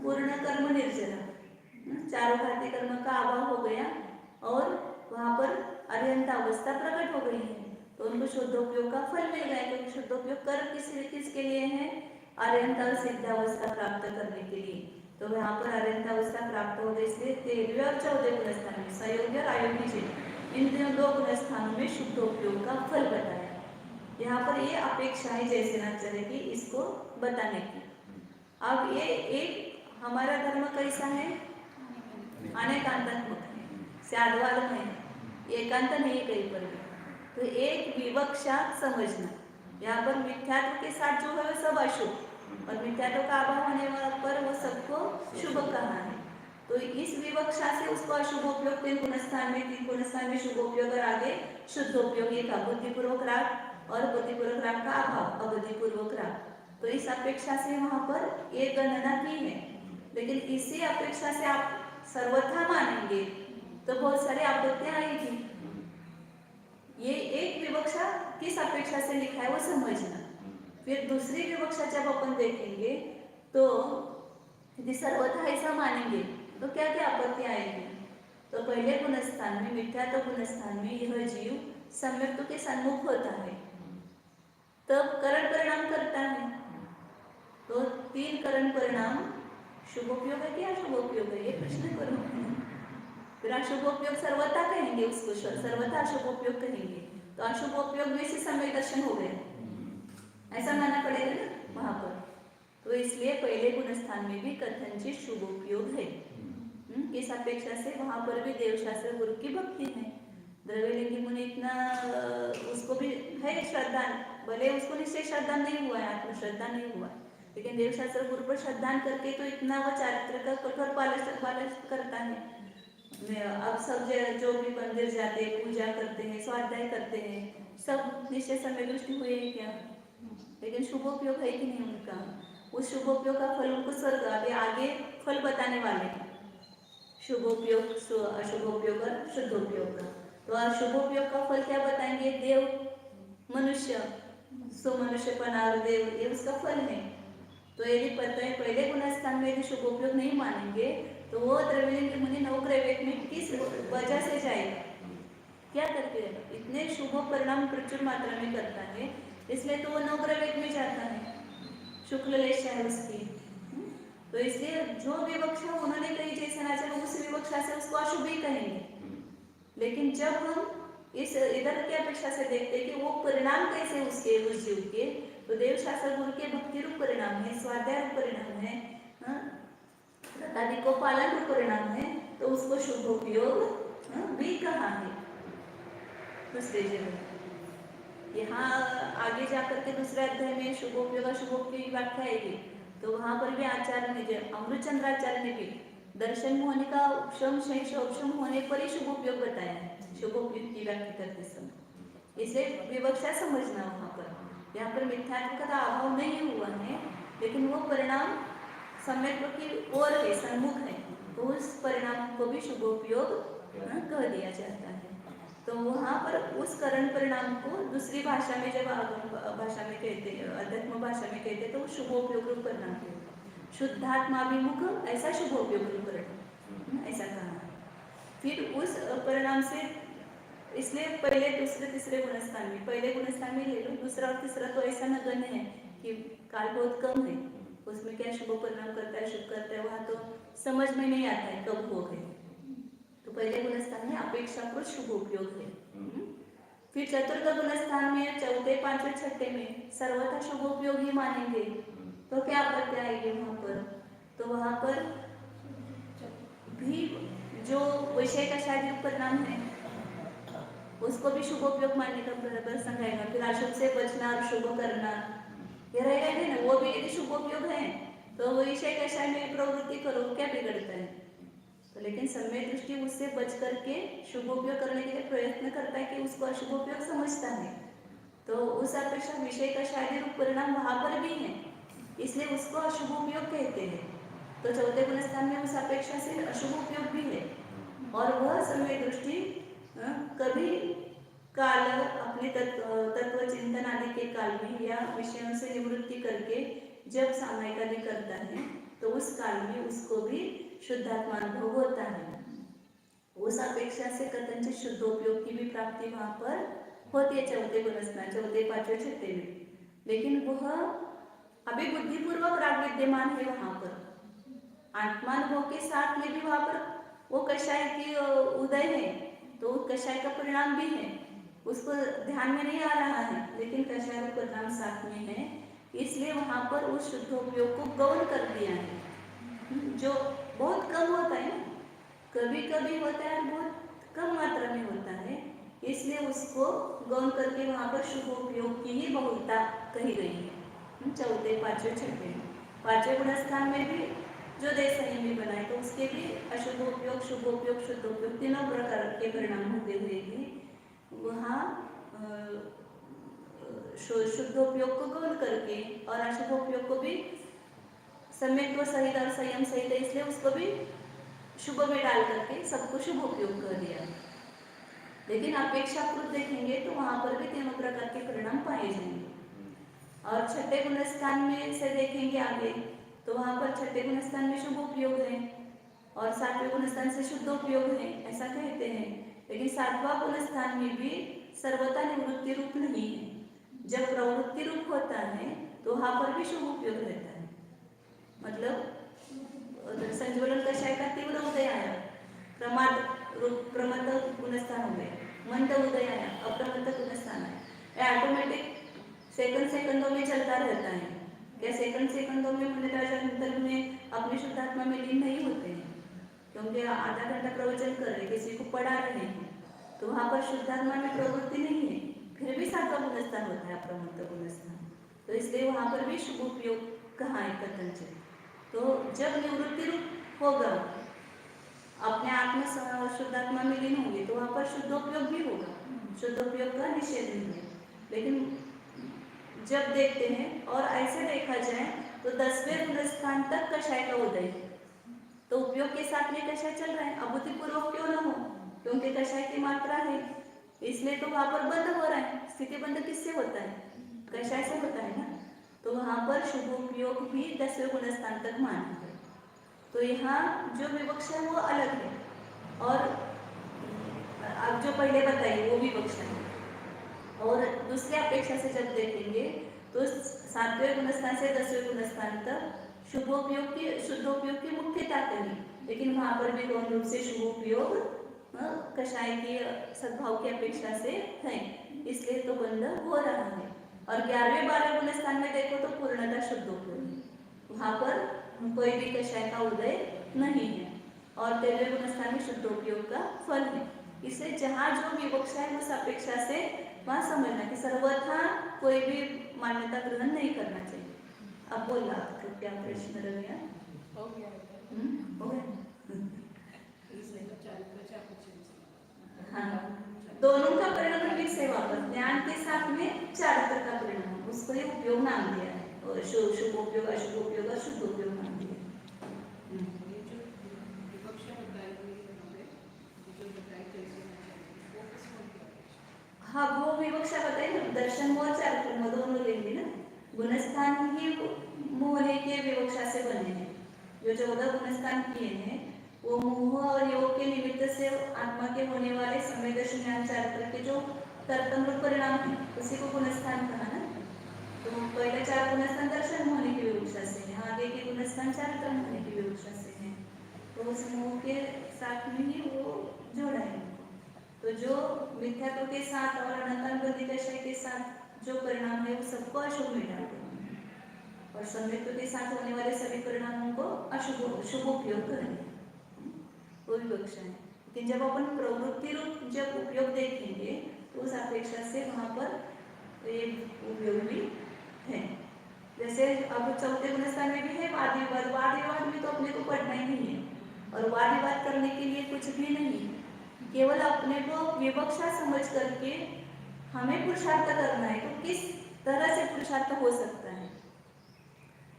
पूर्ण कर्म निर्जरा, चारों घाती कर्म का अभाव हो गया और वहां पर अर्यंत अवस्था प्रकट हो गई है, तो उनको शुद्धोपयोग का फल मिल गया। क्योंकि शुद्धोपयोग कर्म किसके लिए है? अर्यंत और सिद्धावस्था प्राप्त करने के लिए। तो यहाँ पर अर्यंत अवस्था प्राप्त हो गई, इसलिए 13वें और 14वें गुणस्थान में संयोगी और आयोगी चिन्ह, इन 2 गुणस्थानों में शुद्धोपयोग का फल बताया। यहाँ पर ये अपेक्षा है जयसेनाचार्य की इसको बताने की। अब ये एक हमारा धर्म कैसा है? अनेकांतात्मक है, साधवाद है, एकांत नहीं कहीं पर भी। तो एक विवक्षा समझना, यहाँ पर मिथ्यात्व के साथ जो है वो सब अशुभ, और मिथ्यात्व का अभाव होने पर वो सबको शुभ कहा है। तो इस विवक्षा से उसको अशुभोपयोग 3 गुणस्थान में, 3 गुणस्थान में शुभोपयोग और आगे शुद्धोपयोग का बुद्धिपूर्वक राग और बुद्धिपूर्वक राग का अभाव, अबुद्धिपूर्वक राग। तो इस अपेक्षा से वहां पर एक गणना की है, लेकिन इसी अपेक्षा से आप सर्वथा मानेंगे तो बहुत सारी आपत्तियां आएगी। ये एक विवक्षा किस अपेक्षा से लिखा है वो समझना। फिर दूसरी विवक्षा जब अपन देखेंगे तो यदि सर्वथा ऐसा मानेंगे तो क्या क्या आपत्तियां आएगी। तो पहले गुणस्थान में, मिथ्यात्व गुणस्थान में यह जीव सम्यक्तु के सन्मुख होता है, तब करण परिणाम करता है। तो 3 करण परिणाम शुभोपयोग है कि अशुभोपयोग है, ये प्रश्न करो। फिर अशुभोपयोग सर्वथा कहेंगे, उसको सर्वथा अशुभोपयोग कहेंगे, तो अशुभोपयोग में से सम्यक दर्शन हो गया, ऐसा मानना पड़ेगा ना वहां पर। तो इसलिए पहले गुणस्थान में भी कथनचित शुभोपयोग है। इस अपेक्षा से वहां पर भी देवशास्त्र गुरु की भक्ति है। द्रव्यलिंगी मुनि इतना उसको भी है श्रद्धा, भले उसको निश्चय श्रद्धा नहीं हुआ है, आत्मश्रद्धा नहीं हुआ, लेकिन देवशास्त्र गुरु पर श्रद्धा करके तो इतना वो चारित्र का कठोर पालन करता है। अब सब जो भी मंदिर जाते हैं, पूजा करते हैं, स्वाध्याय करते हैं, सब निश्चय समय दृष्टि हुए हैं क्या? लेकिन शुभोपयोग है कि नहीं उनका? उस शुभोपयोग का फल उनको स्वर्ग आगे फल बताने वाले हैं, शुभोपयोग, अशुभोपयोग और शुद्धोपयोग का। तो अशुभोपयोग का फल क्या बताएंगे? देव मनुष्य, सुमनुष्यपना और देव, ये उसका फल है। तो यदि पता है पहले गुणस्थान में यदि शुभोपयोग नहीं मानेंगे तो वो द्रव्यलिंगी मुनि नवग्रह में किस वजह से जाएगा, क्या करते हैं? इतने शुभ परिणाम प्रचुर मात्रा में करता है, इसलिए तो वो नवग्रह में जाता है, शुक्ल लेशा है उसकी। तो इसलिए जो विवक्षा उन्होंने कही जयसेनाचार्य, उस विवक्षा से उसको अशुभ ही कहेंगे। लेकिन जब हम इस इधर की अपेक्षा से देखते हैं कि वो परिणाम कैसे उसके उस जीव के, तो देवशास्त्र गुरु के भक्ति रूप परिणाम है, स्वाध्याय रूप परिणाम है, को पालन रूप परिणाम है, तो उसको शुभोपयोग भी कहा है दूसरे जगह। यहाँ आगे जाकर के दूसरे अध्याय में शुभोपयोग अशुभोपयोग की व्याख्या आएगी, तो वहां पर भी आचार्य ने, अमृतचंद्राचार्य ने भी दर्शन होने का उपशम उपशम होने पर ही शुभोपयोग बताया है, शुभोपयोग की व्याख्या करते समय। इसे विवक्षा समझना वहां पर। यहाँ पर मिथ्यात्व का अभाव नहीं हुआ है, लेकिन वो परिणाम सम्यक्त्व की ओर है, सन्मुख है, तो उस परिणाम को भी शुभोपयोग कह दिया जाता है। तो वहां पर उस करण परिणाम को दूसरी भाषा में, जब भाषा में कहते, अध्यात्म भाषा में कहते, तो वो शुभोपयोग रूप परिणाम है। शुद्धात्माभिमुख ऐसा शुभोपयोग रूप परिणाम, ऐसा कहा। फिर उस परिणाम से, इसलिए पहले दूसरे तीसरे गुणस्थान में, पहले गुणस्थान में ले लो, दूसरा और तीसरा तो ऐसा नगण्य है कि काल बहुत कम है, उसमें क्या शुभ परिणाम करता है, शुभ करता है, वहां तो समझ में नहीं आता है कब हो गए। तो पहले गुणस्थान में अपेक्षा पर शुभ उपयोग है। फिर चतुर्थ गुण स्थान में चौथे पांचवें छठे में सर्वथा शुभोपयोगी मानेंगे तो क्या आपत्ति आएगी वहां पर? तो वहां पर भी जो विषय का शारीरिक परिणाम है उसको भी शुभोपयोग मानने का प्रसंग आएगा। फिर अशुभ से बचना और शुभ करना ये रहेगा ही ना, वो भी यदि शुभोपयोग है तो वो विषय कषाय में प्रवृत्ति करो क्या बिगड़ता है? तो लेकिन सम्यक दृष्टि उससे बच करके शुभोपयोग करने के लिए प्रयत्न करता है कि उसको अशुभोपयोग समझता है, तो उस अपेक्षा विषय का शारीरिक परिणाम वहां पर भी है, इसलिए उसको अशुभोपयोग कहते हैं। तो चौथे गुण स्थान में उस अपेक्षा से अशुभोपयोग भी है और वह सम्यक दृष्टि कभी काल अपने तत्व चिंतन आदि के काल में या विषयों से निवृत्ति करके जब सामयिक आदि करता है तो उस काल में उसको भी शुद्धात्मानुभव होता है। उस अपेक्षा से कथनचित शुद्धोपयोग की भी प्राप्ति वहां पर होती है चौथे गुण स्थान, चौथे पांचवें छठे में, लेकिन वह अभी बुद्धिपूर्वक राग विद्यमान है वहां पर। आत्मानुभव के साथ में भी वहां पर वो कषाय की उदय है, तो कषाय का परिणाम भी है, उसको ध्यान में नहीं आ रहा है, लेकिन कषाय का परिणाम साथ में है, इसलिए वहां पर उस शुद्धोपयोग को गौण कर दिया है, जो बहुत कम होता है, कभी कभी होता है, बहुत कम मात्रा में होता है, इसलिए उसको गौण करके वहां पर शुभोपयोग की ही बहुलता कही गई है। चौथे पांचवें छठे पांचवें गुण स्थान में भी जो देश संयमी बनाए तो उसके भी अशुभोपयोग शुभोपयोग शुद्धोपयोग तीनों प्रकार के परिणाम होते हुए भी वहाँ शुद्धोपयोग को गौण करके और अशुभोपयोग को भी सम्यक सहित और संयम सहित, इसलिए उसको भी शुभ में डाल करके सबको शुभ उपयोग कर दिया। लेकिन अपेक्षाकृत देखेंगे तो वहां पर भी तीनों प्रकार के परिणाम पाए जाएंगे। और छठे गुण स्थान में से देखेंगे आगे तो वहां पर छठे गुण स्थान में शुभ उपयोग है और सातवें गुण स्थान से शुद्ध उपयोग है, ऐसा कहते हैं। लेकिन सातवां गुण स्थान में भी सर्वथा निवृत्ति रूप नहीं है। जब प्रवृत्ति रूप होता है तो वहां पर भी शुभ उपयोग रहता है। मतलब संज्वलन कषाय का तीव्र उदय आया, प्रमाद रूप प्रमद गुणस्थान हो गया, मंद उदय आया, अप्रमद गुणस्थान आया, ऑटोमेटिक सेकंडों में चलता रहता है। क्या सेकंडों में अंतर में अपनी शुद्धात्मा में लीन नहीं होते हैं, क्योंकि आधा घंटा प्रवचन कर रहे, किसी को पढ़ा रहे हैं, तो वहां पर शुद्धात्मा में प्रवृत्ति नहीं है, फिर भी सातवां गुणस्थान होता है अप्रमद गुणस्थान, तो इसलिए वहां पर भी शुभ उपयोग कहाँ है कथनचित। तो जब निवृत्ति रूप होगा, अपने आत्मा शुद्धात्मा में लीन होंगे तो वहां पर शुद्धोपयोग भी होगा, शुद्धोपयोग का निषेध नहीं है। लेकिन जब देखते हैं और ऐसे देखा जाए तो 10वें गुण स्थान तक कषाय का उदय है, तो उपयोग के साथ में कषाय चल रहा है, अबुद्धिपूर्वक क्यों ना हो, क्योंकि कषाय की मात्रा है, इसलिए तो वहां पर बंद हो रहा है। स्थिति बंद किससे होता है? कषाय से होता है ना, तो वहां पर शुभ उपयोग भी 10वें गुण स्थान तक माना है। तो यहाँ जो विवक्षा है वो अलग है, और अब जो पहले बताई वो विवक्षा है। और दूसरी अपेक्षा से जब देखेंगे तो 7वें गुणस्थान से 10वें गुणस्थान तक शुभोपयोग की शुद्धोपयोग की मुख्यता कही, लेकिन वहां पर भी गौण रूप से शुभोपयोग कषाय की सद्भाव की अपेक्षा से है, इसलिए तो बंद हो रहा है। और 11वें 12वें गुणस्थान में देखो तो पूर्णतः शुद्धोपयोग, वहां पर कोई भी कषाय का उदय नहीं है, और 13वें गुणस्थान में शुद्धोपयोग का फल है। इससे जहाँ जो विवक्षा है उस अपेक्षा से वहां समझना कि सर्वथा कोई भी मान्यता ग्रहण नहीं करना चाहिए। अब बोला तो क्या प्रश्न रह गया? हो गया हो गया। हाँ, हाँ, दोनों का परिणाम फिक्स है वापस, ज्ञान के साथ में चारित्र का परिणाम, उसको ये उपयोग नाम दिया है, और शुभ उपयोग अशुभ उपयोग और शुद्ध उपयोग नाम दिया है। हाँ, वो विवक्षा बताई ना, दर्शन मोह चारित्र दोनों लेंगे ना। गुणस्थान ही मोहने के विवक्षा से बने हैं, जो 14 गुणस्थान किए हैं वो मोह और योग के निमित्त से आत्मा के होने वाले संवेदन ज्ञान चारित्र के जो कर्तव्य परिणाम है उसी को गुणस्थान कहा ना। तो पहले 4 गुणस्थान दर्शन होने की विवक्षा से है, आगे के गुणस्थान चारित्र होने की विवक्षा से है, तो उस मोह के साथ में ही वो जोड़ा है। तो जो मिथ्यात्व के साथ और अनंतानुगतिक आशय के साथ जो परिणाम है वो सबको अशुभ में डालते हैं, और सम्यक्त्व के साथ होने वाले सभी परिणामों को अशुभ शुभ उपयोग करेंगे, वो विवक्षा है। लेकिन जब अपन प्रवृत्ति रूप जब उपयोग देखेंगे तो उस अपेक्षा से वहाँ पर ये उपयोग भी है। जैसे अब चौथे गुणस्थान में भी है वाद विवाद। वाद विवाद में तो अपने को पढ़ना ही नहीं है, और वाद विवाद करने के लिए कुछ भी नहीं, केवल अपने को विवक्षा समझ करके हमें पुरुषार्थ करना है। तो किस तरह से पुरुषार्थ हो सकता है?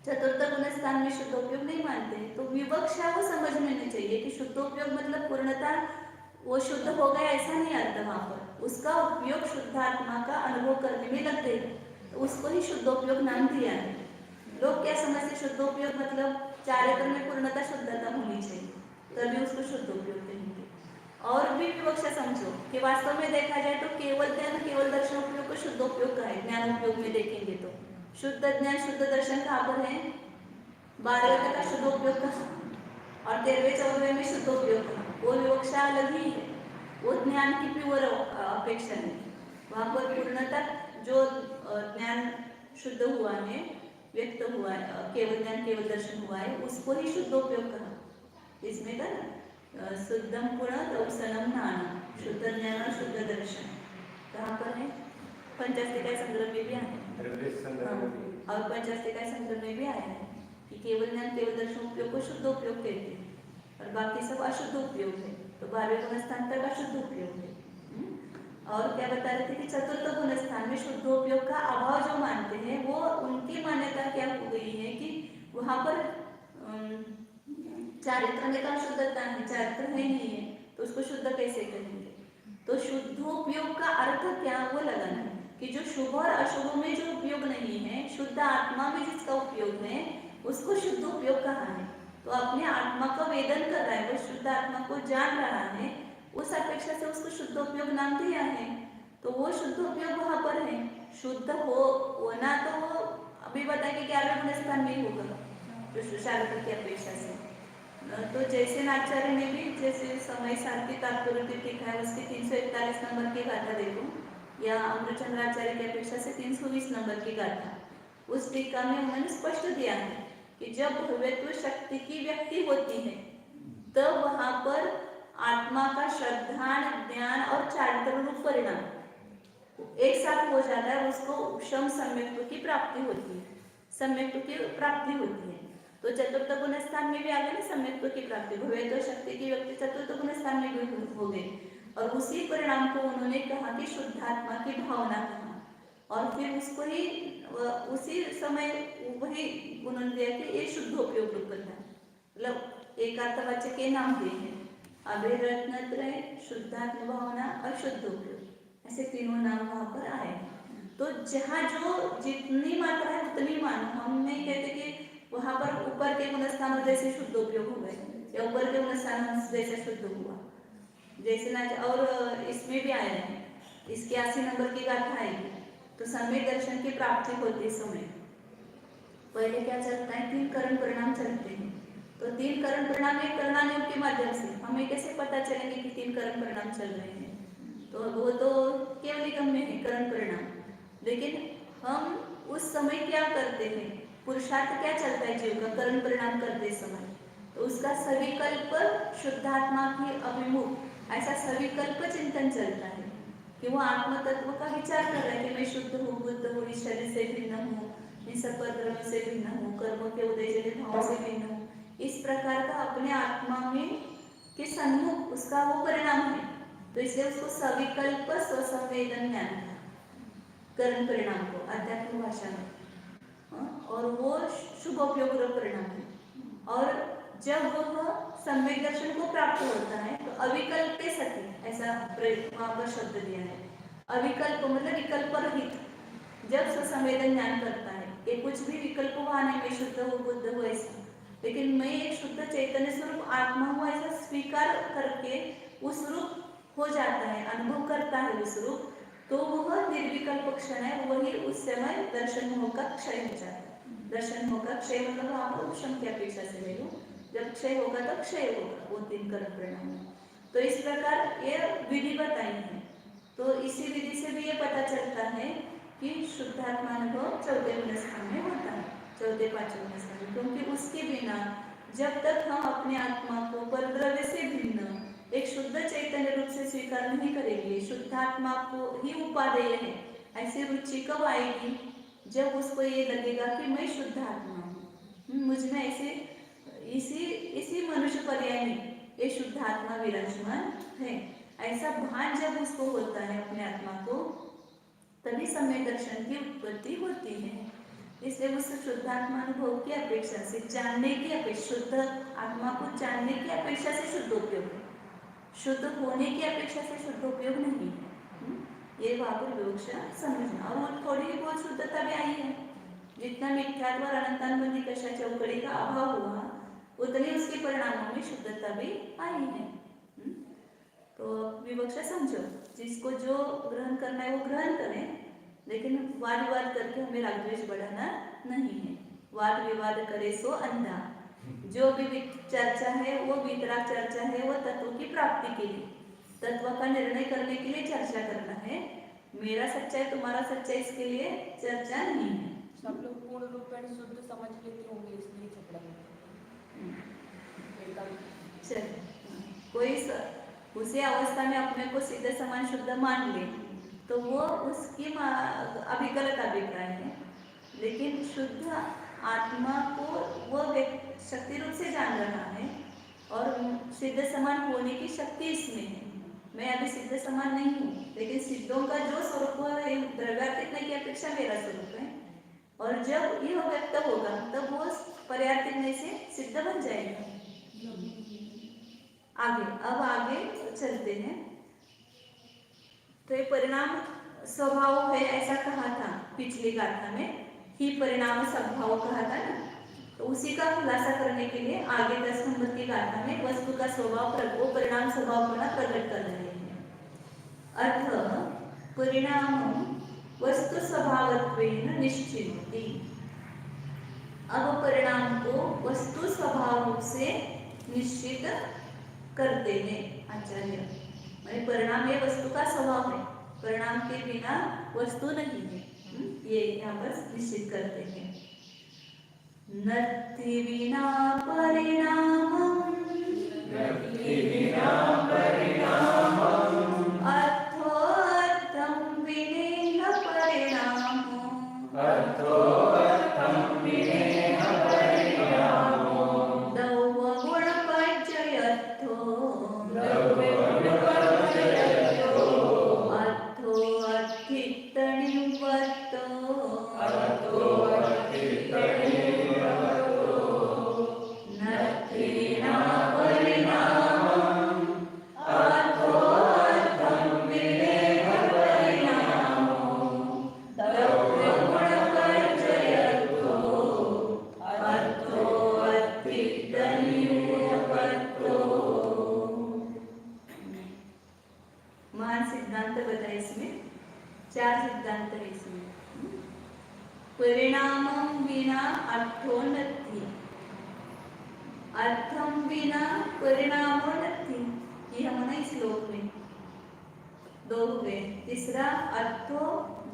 चतुर्थ गुणस्थान में शुद्धोपयोग नहीं मानते, तो विवक्षा को समझ में नहीं चाहिए कि शुद्धोपयोग मतलब पूर्णता वो शुद्ध हो गया ऐसा नहीं अर्थ वहां पर। उसका उपयोग शुद्धात्मा का अनुभव करने में लगते हैं, तो उसको ही शुद्धोपयोग नाम दिया है। लोग क्या समझते शुद्धोपयोग मतलब चारित्र में पूर्णता शुद्धता होनी चाहिए, तभी उसको शुद्धोपयोग कहेंगे। और भी विवक्षा समझो कि वास्तव में देखा जाए तो केवल ज्ञान केवल दर्शन उपयोग को शुद्धोपयोग का है। ज्ञान उपयोग में देखेंगे तो शुद्ध ज्ञान शुद्ध दर्शन कहाँ पर है? 12वें का शुद्धोपयोग का, और 13वें 14वें में शुद्धोपयोग का। वो विवक्षा अलग ही है, वो ज्ञान की प्योर अपेक्षा नहीं। वहाँ पर पूर्णता जो ज्ञान शुद्ध हुआ है, व्यक्त हुआ है, केवल ज्ञान केवल दर्शन हुआ है, उसको ही शुद्धोपयोग कहा। इसमें का शुद्धम पुनः दौसनम नाना, शुद्ध ज्ञान और शुद्ध दर्शन कहाँ पर है? पंचास्तिकाय संग्रह में भी आया है, और पंचास्तिकाय संग्रह में भी आया है कि केवल ज्ञान केवल दर्शन उपयोग को शुद्ध उपयोग कहते हैं, और बाकी सब अशुद्ध उपयोग है। तो 12वें गुणस्थान तक अशुद्ध उपयोग है। और क्या बता रहे थे कि चतुर्थ गुणस्थान में शुद्धोपयोग का अभाव जो मानते हैं, वो उनकी मान्यता क्या हो गई है कि वहां पर चारित्र में का शुद्धता है, चारित्र है नहीं है, तो उसको शुद्ध कैसे करेंगे? तो शुद्धोपयोग का अर्थ क्या वो लगाना है कि जो शुभ और अशुभ में जो उपयोग नहीं है, शुद्ध आत्मा में जिसका उपयोग है, उसको शुद्ध उपयोग कहा है। तो अपने आत्मा का वेदन कर रहा है, वो शुद्ध आत्मा को जान रहा है, उस अपेक्षा से उसको शुद्ध उपयोग नाम दिया है। तो वो शुद्ध उपयोग वहां पर है। शुद्ध होना तो वो अभी बताएंगे कि 11वें गुणस्थान में ही होगा, जो शारीरिक की अपेक्षा से। तो जैसे आचार्य ने भी जैसे समय साल की तात्पर्य लिखा है, उसकी 341 नंबर की गाथा देखो, या अमृतचंद्राचार्य की अपेक्षा से 320 नंबर की गाथा, उस टीका में उन्होंने स्पष्ट दिया है कि जब भव्यत्व शक्ति की व्यक्ति होती है, तब वहां पर आत्मा का श्रद्धा, ज्ञान और चारित्र रूप परिणाम एक साथ हो जाता है, उसको क्षम सम्यक्त्व की प्राप्ति होती है, सम्यक्त्व की प्राप्ति होती है। तो चतुर्थ गुणस्थान में भी आ गए ना सम्यक्त्व की प्राप्ति, भव्यत्व शक्ति की व्यक्ति चतुर्थ गुणस्थान में भी हो गए, और उसी परिणाम को उन्होंने कहा कि शुद्धात्मा की भावना कहा, और फिर उसको ही उसी समय वही उन्होंने दिया कि ये शुद्धोपयोग रूप है। मतलब एकार्थवाच्य के नाम दिए हैं, अभिरत्नत्रय, शुद्धात्म भावना और शुद्धोपयोग, ऐसे तीनों नाम वहां पर आए। तो जहाँ जो जितनी मात्रा है उतनी मानो, हम नहीं कहते कि वहां पर ऊपर के गुणस्थान जैसे शुद्धोपयोग हो गए या ऊपर के गुणस्थान जैसे शुद्ध हुआ, जैसे ना। और इसमें भी आया है, इसके 80 नंबर की गाथा आएगी। तो सम्यक दर्शन की प्राप्ति होते समय पहले क्या चलता है? 3 करण परिणाम चलते हैं। तो 3 करण परिणाम एक करणानुयोग के माध्यम से हमें कैसे पता चलेंगे कि 3 करण परिणाम चल रहे हैं? तो वो तो केवल गम्य है करण परिणाम, लेकिन हम उस समय क्या करते हैं? पुरुषार्थ क्या चलता है जीव का करण परिणाम करते समय? तो उसका सविकल्प शुद्धात्मा की अभिमुख, ऐसा सविकल्प चिंतन चलता है कि वो आत्म तत्व का विचार कर रहे हैं कि मैं शुद्ध हूँ, बुद्ध हूँ, इस शरीर से भिन्न हूँ, इन सब धर्म से भिन्न हूँ, कर्म के उदय जनित भाव से भिन्न हूँ। इस प्रकार का अपने आत्मा में के सन्मुख उसका वो परिणाम है। तो इसलिए उसको सविकल्प स्वसंवेदन ज्ञान करण परिणाम को आध्यात्मिक भाषा में, और वो शुभ उपयोग परिणाम है। और जब वह सम्यक दर्शन को प्राप्त होता है तो अविकल्प सती, ऐसा वहां पर शब्द दिया है। अविकल्प मतलब विकल्प रहित, जब स्वसंवेदन ज्ञान करता है कि कुछ भी विकल्प वहां नहीं, मैं शुद्ध हूँ, बुद्ध हूँ ऐसा, लेकिन मैं एक शुद्ध चैतन्य स्वरूप आत्मा हूँ ऐसा स्वीकार करके उस रूप हो जाता है, अनुभव करता है उस रूप, तो वह निर्विकल्प क्षण है, वही उस समय दर्शन मोह का क्षय हो जाता है। दर्शन मोह का क्षय मतलब आप उपशम की अपेक्षा से ले लो, जब क्षय होगा तो क्षय होगा, वो 3 करण परिणाम है। तो इस प्रकार ये विधि बताई है। तो इसी विधि से भी ये पता चलता है कि शुद्धात्मा अनुभव चौथे गुणस्थान में होता है, चौथे पांचवें गुणस्थान में, क्योंकि उसके बिना जब तक हम अपने आत्मा को परद्रव्य से भिन्न एक शुद्ध चैतन्य रूप से स्वीकार नहीं करेंगे, शुद्धात्मा को ही उपादेय है, ऐसी रुचि कब आएगी? जब उसको ये लगेगा कि मैं शुद्ध आत्मा हूँ, मुझ में ऐसे इसी मनुष्य पर्याय में ये शुद्ध आत्मा विराजमान है, ऐसा भान जब उसको होता है अपने आत्मा को, तभी सम्यक दर्शन की उत्पत्ति होती है। इसलिए उस शुद्धात्मा अनुभव की अपेक्षा से, जानने की अपेक्षा, शुद्ध आत्मा को जानने की अपेक्षा से शुद्ध उपयोग है, शुद्ध होने की अपेक्षा से शुद्ध उपयोग नहीं है। ये वहाँ पर विवक्षा समझना। और वो थोड़ी ही बहुत शुद्धता भी आई है, जितना मिथ्यात्व और अनंतानुबंधी कशा चौकड़ी का अभाव हुआ, उतनी उसके परिणामों में शुद्धता भी आई है। तो विवक्षा समझो, जिसको जो ग्रहण करना है वो ग्रहण करें, लेकिन वाद विवाद करके हमें राग द्वेष बढ़ाना नहीं है। वाद विवाद करे सो अंधा, जो भी चर्चा है वो वितराग चर्चा है, वो तत्व की प्राप्ति के लिए, तत्व का निर्णय करने के लिए चर्चा करना है। मेरा सच्चा है तुम्हारा सच्चा, इसके लिए चर्चा नहीं है। सब लोग पूर्ण रूप में शुद्ध समझ लेते होंगे, इसलिए झगड़ा चल कोई उसी अवस्था में अपने को सिद्ध समान शुद्ध मान ले तो वो उसकी अभी गलत अभिप्राय है, लेकिन शुद्ध आत्मा को वो शक्ति रूप से जान रहा है और सिद्ध समान होने की शक्ति इसमें है। मैं अभी सिद्ध समान नहीं हूँ, लेकिन सिद्धों का जो स्वरूप है द्रव्यातीत की अपेक्षा मेरा स्वरूप है, और जब यह व्यक्त होगा तब वो पर्यातीत से सिद्ध बन जाएगा। आगे चलते हैं। तो ये परिणाम स्वभाव है ऐसा कहा था पिछली गाथा में, ही परिणाम स्वभाव कहा था ना, तो उसी का खुलासा करने के लिए आगे 10 नंबर की गाथा में वस्तु का स्वभाव वो परिणाम स्वभाव होना प्रकट कर रहे हैं। अर्थ परिणाम वस्तु स्वभावत्वेन निश्चिन्ति। अब परिणाम को वस्तु स्वभाव रूप से निश्चित करते हैं आचार्य। मैंने परिणाम ये वस्तु का स्वभाव है, परिणाम के बिना वस्तु नहीं है, ये यहाँ पर निश्चित करते हैं। नत्ति विना परिणामम्, अर्थोऽर्थं विनेह परिणामो, परिणामं विना अर्थो नत्ति, अर्थम बिना परिणामो नत्ति। ये हमने इस श्लोक में दो हुए। तीसरा अर्थो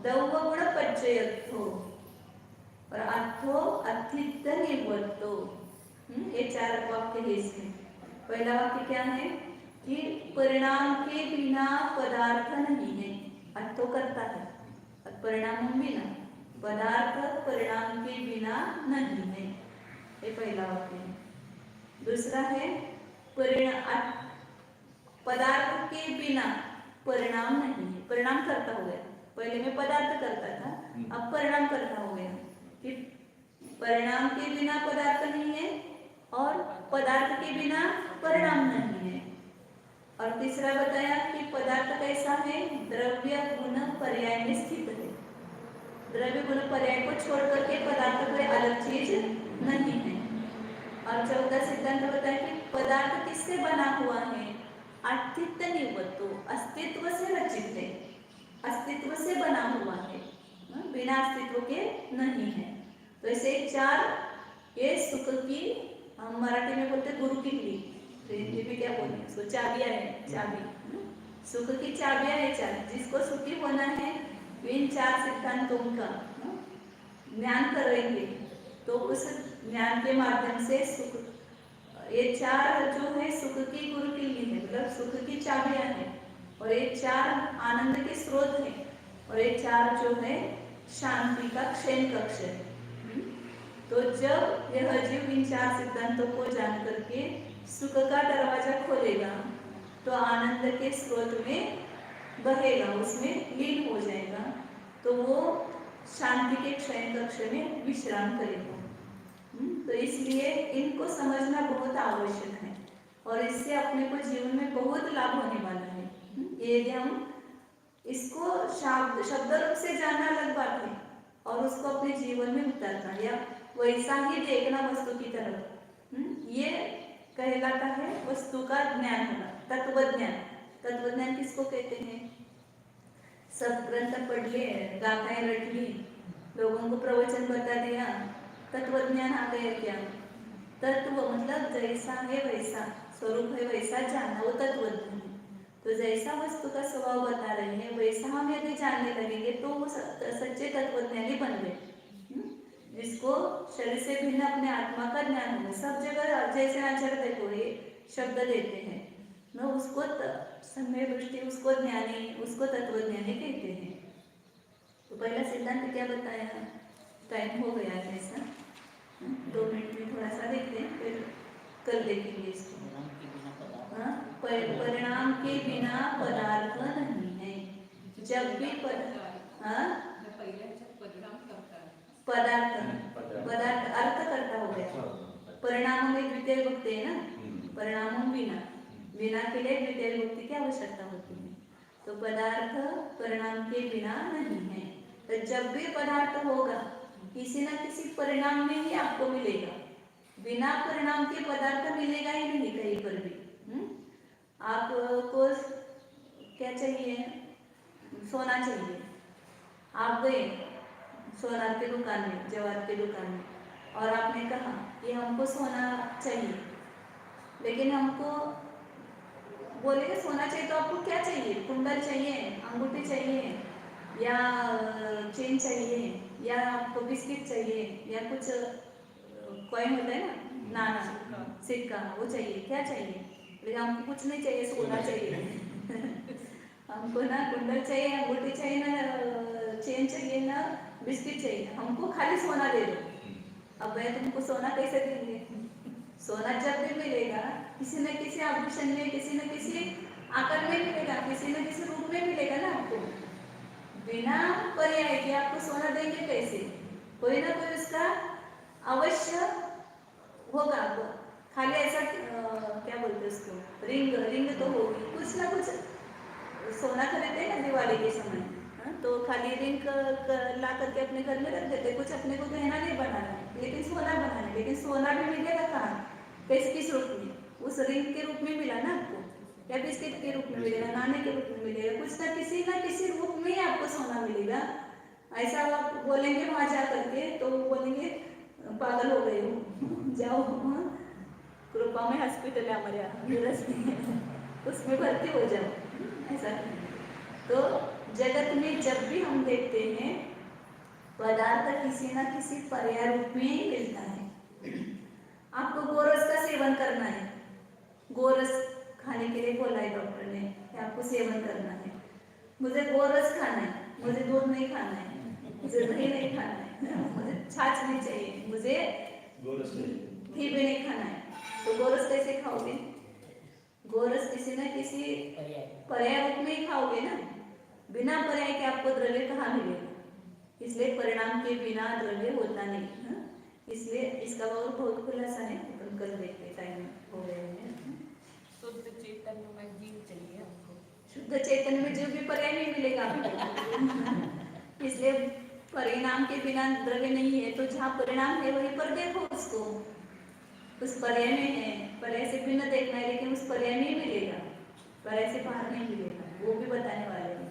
दौव गुण पच्चयत्थो और अर्थो अथित निवर्तो। ये 4 वाक्य है इसमें। पहला वाक्य क्या है कि परिणाम के बिना पदार्थ नहीं है, अर्थो करता है, परिणाम बिना पदार्थ परिणाम के बिना नहीं है, ये पहला वाक्य है। दूसरा है पदार्थ के बिना परिणाम नहीं है, परिणाम करता हो गया। पहले में पदार्थ करता था, अब परिणाम करता हो गया कि परिणाम के बिना पदार्थ नहीं है और पदार्थ के बिना परिणाम नहीं है। और तीसरा बताया कि पदार्थ कैसा है, द्रव्य गुण पर्याय में स्थित है, द्रव्य गुण पर्याय को छोड़ करके पदार्थ कोई अलग चीज नहीं है। और चौथा सिद्धांत बताया कि पदार्थ किससे बना हुआ है, अस्तित्व निवृत्तो, अस्तित्व से रचित है, अस्तित्व से बना हुआ है, बिना अस्तित्व के नहीं है। तो ऐसे 4 ये सुख की, हम मराठी में बोलते गुरु किल्ली, हिंदी में क्या बोलते हैं, चाबियां है, चाबी। सुख की चाबियां है चार, जिसको सुखी होना है इन चार सिद्धांतों का ज्ञान करेंगे तो उस ज्ञान के माध्यम से सुख, ये चार जो है सुख की गुरु किल्ली है, मतलब सुख की चाबियां हैं, और ये चार आनंद के स्रोत है, और ये चार जो है शांति का क्षय कक्ष है। तो जब यह जीव इन चार सिद्धांतों को जान करके सुख का दरवाजा खोलेगा तो आनंद के स्रोत में बहेगा, उसमें लीन हो जाएगा, तो वो शांति के क्षय कक्ष में विश्राम करेगा। तो इसलिए इनको समझना बहुत आवश्यक है, और इससे अपने को जीवन में बहुत लाभ होने वाला है। यदि हम इसको शब्द रूप से जानना अलग बात है, और उसको अपने जीवन में उतारना या वैसा ही देखना वस्तु की तरफ, ये कहलाता है वस्तु का ज्ञान होना, तत्व ज्ञान। तत्व ज्ञान किसको कहते हैं? सब ग्रंथ पढ़ लिए, गाथाएं रट ली, लोगों को प्रवचन बता दिया, तत्व ज्ञान आ गया क्या? तत्व मतलब जैसा है वैसा, स्वरूप है वैसा जानना, वो तत्व ज्ञान है। तो जैसा वस्तु का स्वभाव बता रहे हैं वैसा हम यदि जानने लगेंगे तो वो सच्चे तत्वज्ञानी बन गए, जिसको शरीर से भिन्न अपने आत्मा का ज्ञान होगा। सब जगह जैसे आचार्य देखो ये शब्द देते हैं न, उसको समय दृष्टि, उसको ज्ञानी, उसको तत्वज्ञानी कहते हैं। तो पहला सिद्धांत क्या बताया? टाइम हो गया है ऐसा, 2 मिनट में थोड़ा सा देखते हैं, फिर कल देखेंगे इसको। परिणाम के बिना पदार्थ नहीं है। जब भी पदार्थ पदार्थ अर्थ करता हो गया, परिणाम में द्वितीय विभक्ति है ना, परिणाम बिना, बिना के लिए द्वितीय विभक्ति की आवश्यकता होती है। तो पदार्थ परिणाम के बिना नहीं है। तो जब भी पदार्थ होगा किसी न किसी परिणाम में ही आपको मिलेगा, बिना परिणाम के पदार्थ मिलेगा ही नहीं कहीं पर भी। आपको क्या चाहिए? सोना चाहिए। आप गए सोनार की दुकान में, जवाहर की दुकान में, और आपने कहा कि हमको सोना चाहिए, लेकिन हमको बोलेगा सोना चाहिए तो आपको क्या चाहिए? कुंडल चाहिए, अंगूठी चाहिए, या चेन चाहिए, या आपको बिस्किट चाहिए, या कुछ कॉइन होता है ना, नाना सिक्का, वो चाहिए, क्या चाहिए? लेकिन हमको कुछ नहीं चाहिए, सोना चाहिए। हमको ना कुंडल चाहिए, अंगूठी चाहिए, ना चेन चाहिए, ना बिस्किट चाहिए, हमको खाली सोना दे दो। अब मैं तुमको सोना कैसे देंगे? सोना जब भी मिलेगा किसी न किसी आभूषण में, किसी न किसी आकार में मिलेगा, किसी न किसी रूप में मिलेगा ना आपको। बिना पर्याय के आपको सोना देंगे कैसे? कोई ना कोई उसका अवश्य होगा। आपको खाली ऐसा क्या बोलते उसको, रिंग, रिंग तो होगी, कुछ ना कुछ सोना खरीदते हैं ना दिवाली के समय, तो खाली रिंग ला करके अपने घर में रख देते, कुछ अपने को गहना नहीं बनाना लेकिन सोना बनाना। लेकिन सोना भी मिलेगा कहाँ? किस रूप में? उस रिंग के रूप में मिला ना आपको, या बिस्किट के रूप में मिलेगा, नाने के रूप में मिलेगा, कुछ ना किसी रूप में ही आपको सोना मिलेगा। ऐसा आप बोलेंगे वहां जा करके तो बोलेंगे पागल हो गए हो, जाओ कृपा में हॉस्पिटल है हमारे यहाँ, उसमें भर्ती हो जाओ। ऐसा तो जगत में जब भी हम देखते हैं पदार्थ किसी न किसी पर्याय रूप में ही मिलता है। आपको गोरस का सेवन करना है, गोरस खाने के लिए बोला है डॉक्टर ने कि आपको सेवन करना है। मुझे गोरस खाना है, मुझे दूध नहीं खाना है, मुझे दही नहीं खाना है, मुझे छाछ नहीं चाहिए, मुझे घी भी नहीं खाना है, तो गोरस कैसे खाओगे? गोरस किसी न किसी पर्याय रूप में ही खाओगे ना। बिना पर्याय के आपको द्रव्य कहाँ मिलेगा? इसलिए परिणाम के बिना द्रव्य होता नहीं। इसलिए इसका बहुत खुलासा है, अपन कल देखते, टाइम हो गए हैं। शुद्ध चैतन्य में जीव चाहिए हमको, शुद्ध चैतन्य में जीव भी पर्याय नहीं मिलेगा आपको। इसलिए परिणाम के बिना द्रव्य नहीं है, तो जहाँ परिणाम है वहीं पर देखो उसको, उस पर्याय में है। पर्याय से भिन्न देखना है, लेकिन उस पर्याय में ही मिलेगा, पर्याय से बाहर नहीं मिलेगा, वो भी बताने वाले हैं।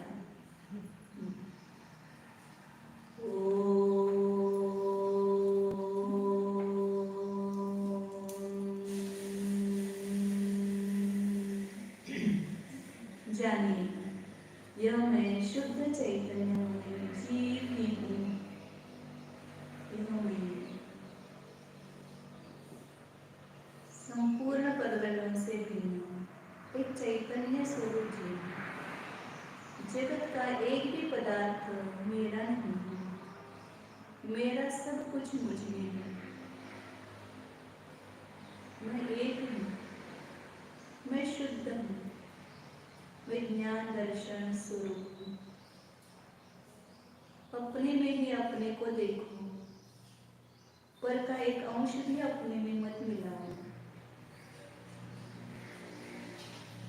जाने यह मैं शुद्ध चैतन्य हूँ, जीव ही हूँ। यह मैं संपूर्ण परगणों से भिन्न एक चैतन्य स्वरूप जीव। जगत का एक भी पदार्थ मेरा नहीं है, मेरा सब कुछ मुझ में है। मैं एक हूँ, मैं शुद्ध हूँ, विज्ञान दर्शन स्वरूप हूँ। अपने में ही अपने को देखो, पर का एक अंश भी अपने में मत मिलाओ।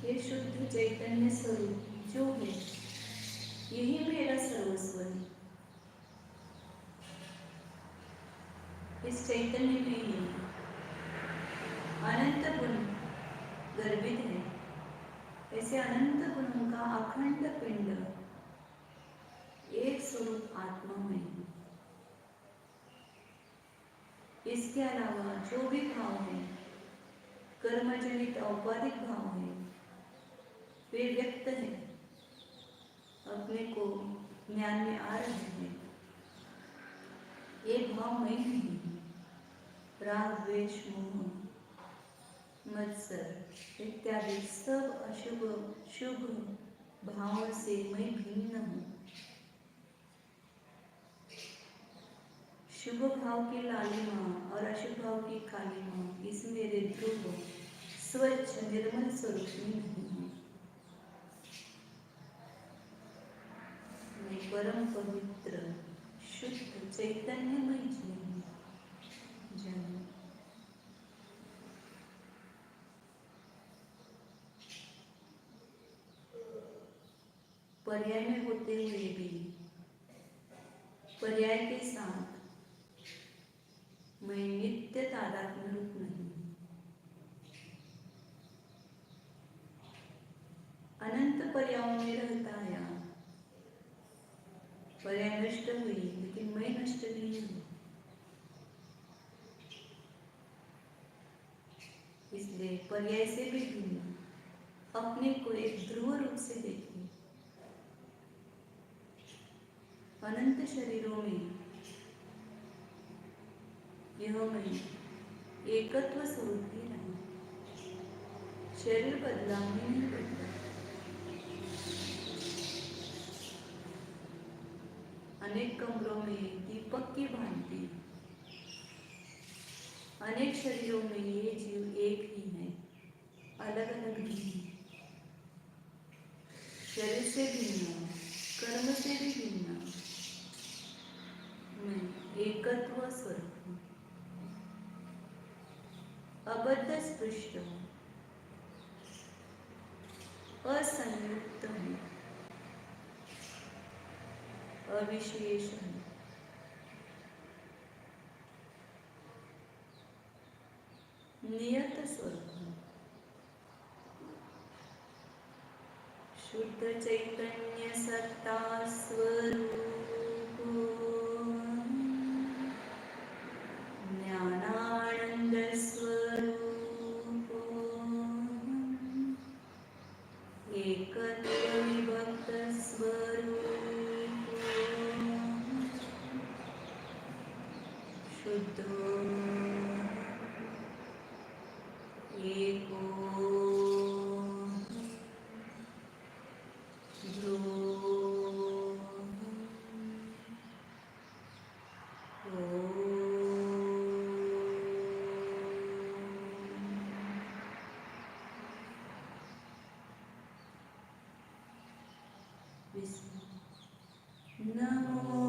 ये शुद्ध चैतन्य स्वरूप जो है, यही मेरा सर्वस्व है। इस चैतन्य में ही अनंत गुण गर्भित है। ऐसे अनंत गुणों का अखंड पिंड एक स्वरूप आत्मा में है। इसके अलावा जो भी भाव है, कर्मजनित औपाधिक भाव है, वे व्यक्त है, अपने को ज्ञान में आ रहे हैं। ये भाव मैं नहीं, राग द्वेष मोह मत्सर इत्यादि सब अशुभ शुभ भाव से मैं भिन्न हूँ। शुभ भाव की लालिमा और अशुभ भाव की कालिमा इस मेरे ध्रुव स्वच्छ निर्मल स्वरूप में नहीं है। मैं परम पवित्र शुद्ध चैतन्यमय जीव हूँ। जन्म पर्याय में होते हुए भी पर्याय के साथ मैं नित्य तादात्म्य रूप नहीं हूँ। अनंत पर्यायों में रहता आया, पर्याय नष्ट हुई लेकिन मैं नष्ट नहीं हूँ। इसलिए पर्याय से भी भिन्न अपने को एक ध्रुव रूप से देखिए। अनंत शरीरों में यह मैं एकत्व स्वरूप ही रहा। शरीर बदला, मैं नहीं बदला। अनेक कमरों में दीपक की भांति, अनेक शरीरों में ये जीव एक ही है, अलग अलग नहीं है। शरीर से भिन्न, कर्म से भी भिन्न, मैं एकत्व स्वरूप हूँ। अबद्ध स्पृष्ट हूँ, असंयुक्त हूँ, अविशेष हूँ। नियत स्वरूप हूँ। शुद्ध चैतन्य सत्ता स्वरूप ज्ञानानंद स्वरूप एकत्व विभक्त स्वरूप शुद्ध एको नमो